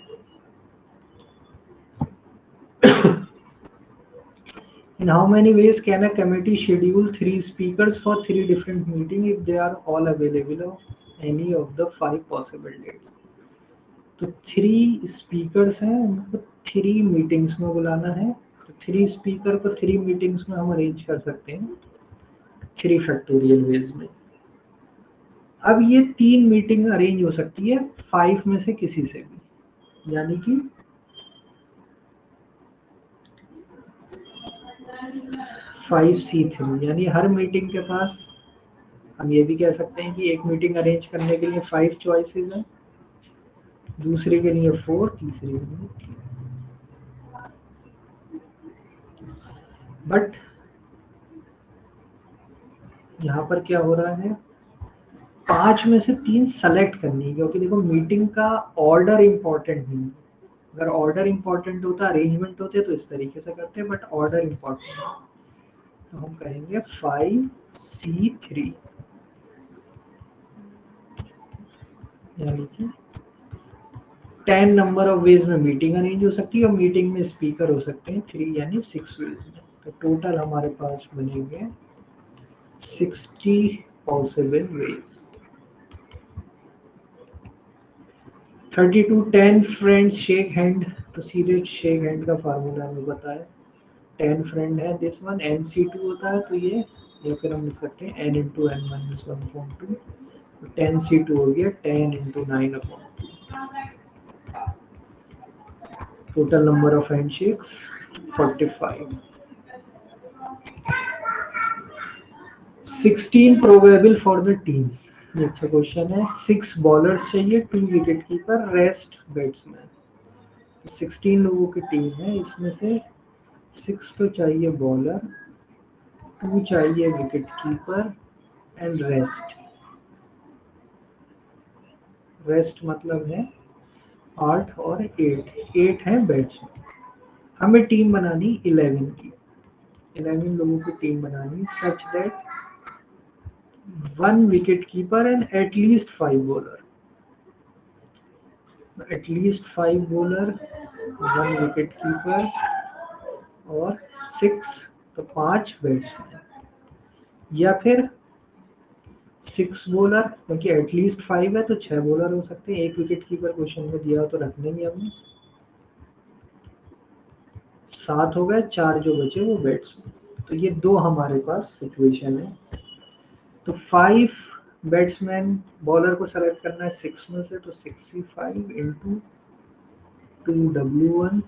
Speaker 1: In how many ways can a committee schedule 3 speakers for 3 different meetings if they are all available on any of the 5 possible dates? तो 3 स्पीकर्स हैं, उनको 3 मीटिंग्स में बुलाना है, तो 3 speaker को 3 meetings में हम अरेंज कर सकते हैं 3 फैक्टोरियल वेज में। अब ये 3 मीटिंग अरेंज हो सकती है 5 में से किसी से भी, यानी कि 5C3, यानी हर मीटिंग के पास हम ये भी कह सकते हैं कि एक मीटिंग अरेंज करने के लिए 5 चॉइसेस हैं, दूसरे के लिए 4, तीसरे के लिए 3। बट यहाँ पर क्या हो रहा है, 5 में से 3 सेलेक्ट करनी है, क्योंकि देखो मीटिंग का ऑर्डर इंपॉर्टेंट नहीं है। अगर ऑर्डर इंपॉर्टेंट होता, अरेंजमेंट होते तो इस तरीके से करते, बट ऑर्डर इंपॉर्टेंट है, तो हम कहेंगे 5C3, यानी कि 10 नंबर ऑफ वेज में मीटिंग अरेंज हो सकती है और मीटिंग में स्पीकर हो सकते हैं 3, यानी 6 वेज में। तो टोटल हमारे पास बनेंगे 60 possible ways. 32 10 friends shake hand. तो सीधे शेक हैंड का फार्मूला हमें बताया, 10 फ्रेंड है, दिस वन NC2 होता है, तो ये या फिर हम लिख सकते हैं n इंटू एन माइनस 1/2, तो 10C2 हो गया 10 into 9/2. Total number of handshakes 45. 16 probable for the team. ये अच्छा क्वेश्चन है. 6 बॉलर्स चाहिए, 2 विकेट कीपर, रेस्ट बैट्समैन. 16 लोगों की टीम है, इसमें से 6 तो चाहिए बॉलर, 2 चाहिए wicket keeper and rest. Rest मतलब है 8 और 8 है बैट्समैन. हमें टीम बनानी 11 की, 11 लोगों की टीम बनानी such that 1 wicket keeper and at least 5 bowler. At least 5 bowler, 1 wicket keeper और 6 तो 5 बैट्समैन, या फिर 6 बॉलर, क्योंकि एटलीस्ट 5 है तो 6 बॉलर हो सकते हैं. 1 विकेट कीपर क्वेश्चन में दिया तो रखने नहीं हमने. 7 हो गए, 4 जो बचे वो बैट्समैन. तो ये दो हमारे पास सिचुएशन है. तो 5 बैट्समैन, बॉलर को सेलेक्ट करना है 6 में से, तो 65 into 2W1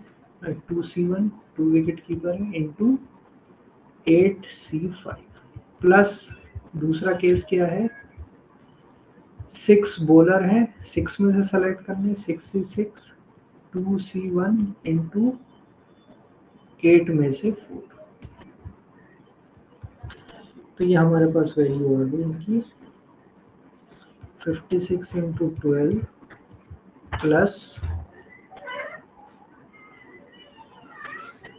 Speaker 1: 2C1 2 wicket keeper है इंटू 8C5 प्लस दूसरा केस क्या है, 6 बॉलर है, 6 में से सेलेक्ट करने 6C6 2C1 इंटू 8 में से 4. तो ये हमारे पास वैल्यू आ गई इनकी 56 into 12 plus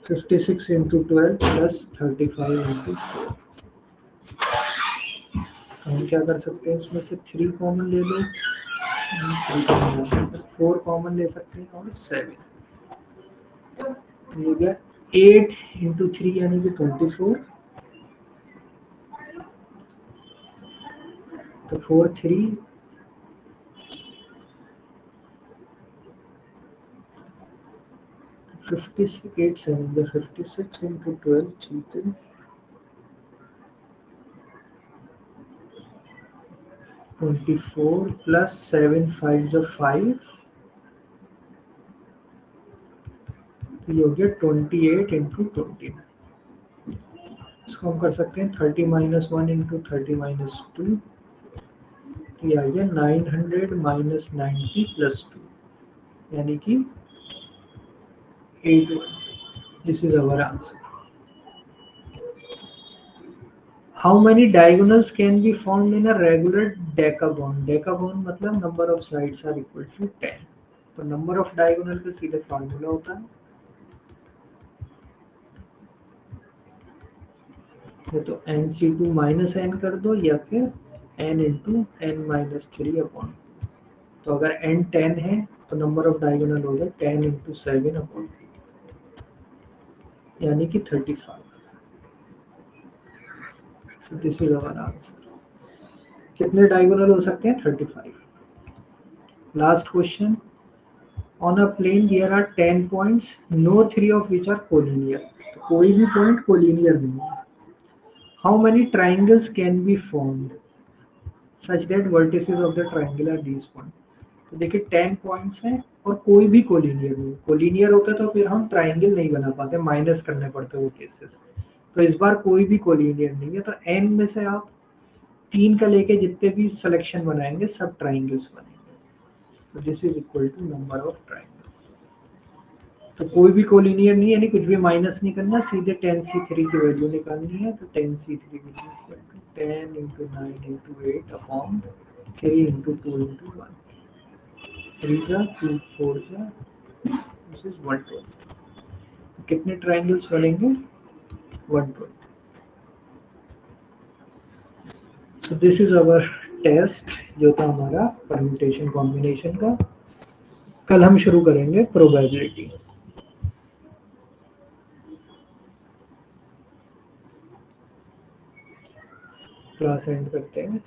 Speaker 1: 56 into 12 plus 35 into 4. हम क्या कर सकते हैं, इसमें से 3 कॉमन ले लो, 4 कॉमन ले सकते हैं और 7 हो गया. 8 इंटू 3 यानी कि 24, तो 4 3 56 8 7 56 इंटू 12 ठीक है. 24 प्लस 7 5 जो 5, तो ये हो गया 28 इंटू 29. इसको हम कर सकते हैं 30 माइनस 1 इंटू 30 माइनस 2, तो ये आ गया 900 माइनस 90 प्लस 2 यानी कि 81. This is our answer. How many diagonals can be found in a regular decagon. Decagon मतलब number of sides are equal to 10. तो नंबर ऑफ डायगोनल का सीधे फॉर्मूला होता है, तो NC2 माइनस n कर दो या फिर n into n minus 3 upon. तो अगर n 10 है तो नंबर ऑफ डायगोनल हो गया 10 इंटू 7 अपॉन 3 यानी कि 35. So this is our answer. कितने डायगोनल हो सकते हैं, 35. Last question. On a plane there are 10 points, no 3 of which are collinear. तो कोई भी पॉइंट कोलिनियर नहीं है. How many triangles can be formed such that vertices of the triangle are these point. तो देखिए 10 पॉइंट्स हैं और कोई भी कोलिनियर नहीं. कोलिनियर होता तो फिर हम ट्राइंगल नहीं बना पाते, माइनस करने पड़ते वो केसेस. तो इस बार कोई भी कोलिनियर नहीं है, तो n में से आप 3 का लेके जितने भी सिलेक्शन बनाएंगे सब ट्राइंगल्स बनेंगे. तो this is equal to number of triangles. तो कोई भी कोलिनियर नहीं है, यानी कुछ भी माइनस नहीं करना, सीधे 10C3 की वैल्यू निकालनी है. तो 10C3 is equal to 10 into 9 into 8 upon 3 into 2 into 1. 3 जा 2 4 जा, दिस इज 120. कितने ट्राइंगल्स बनेंगे, 120. So this is our test जो था हमारा परम्यूटेशन कॉम्बिनेशन का. कल हम शुरू करेंगे प्रोबेबिलिटी. क्लास एंड करते हैं।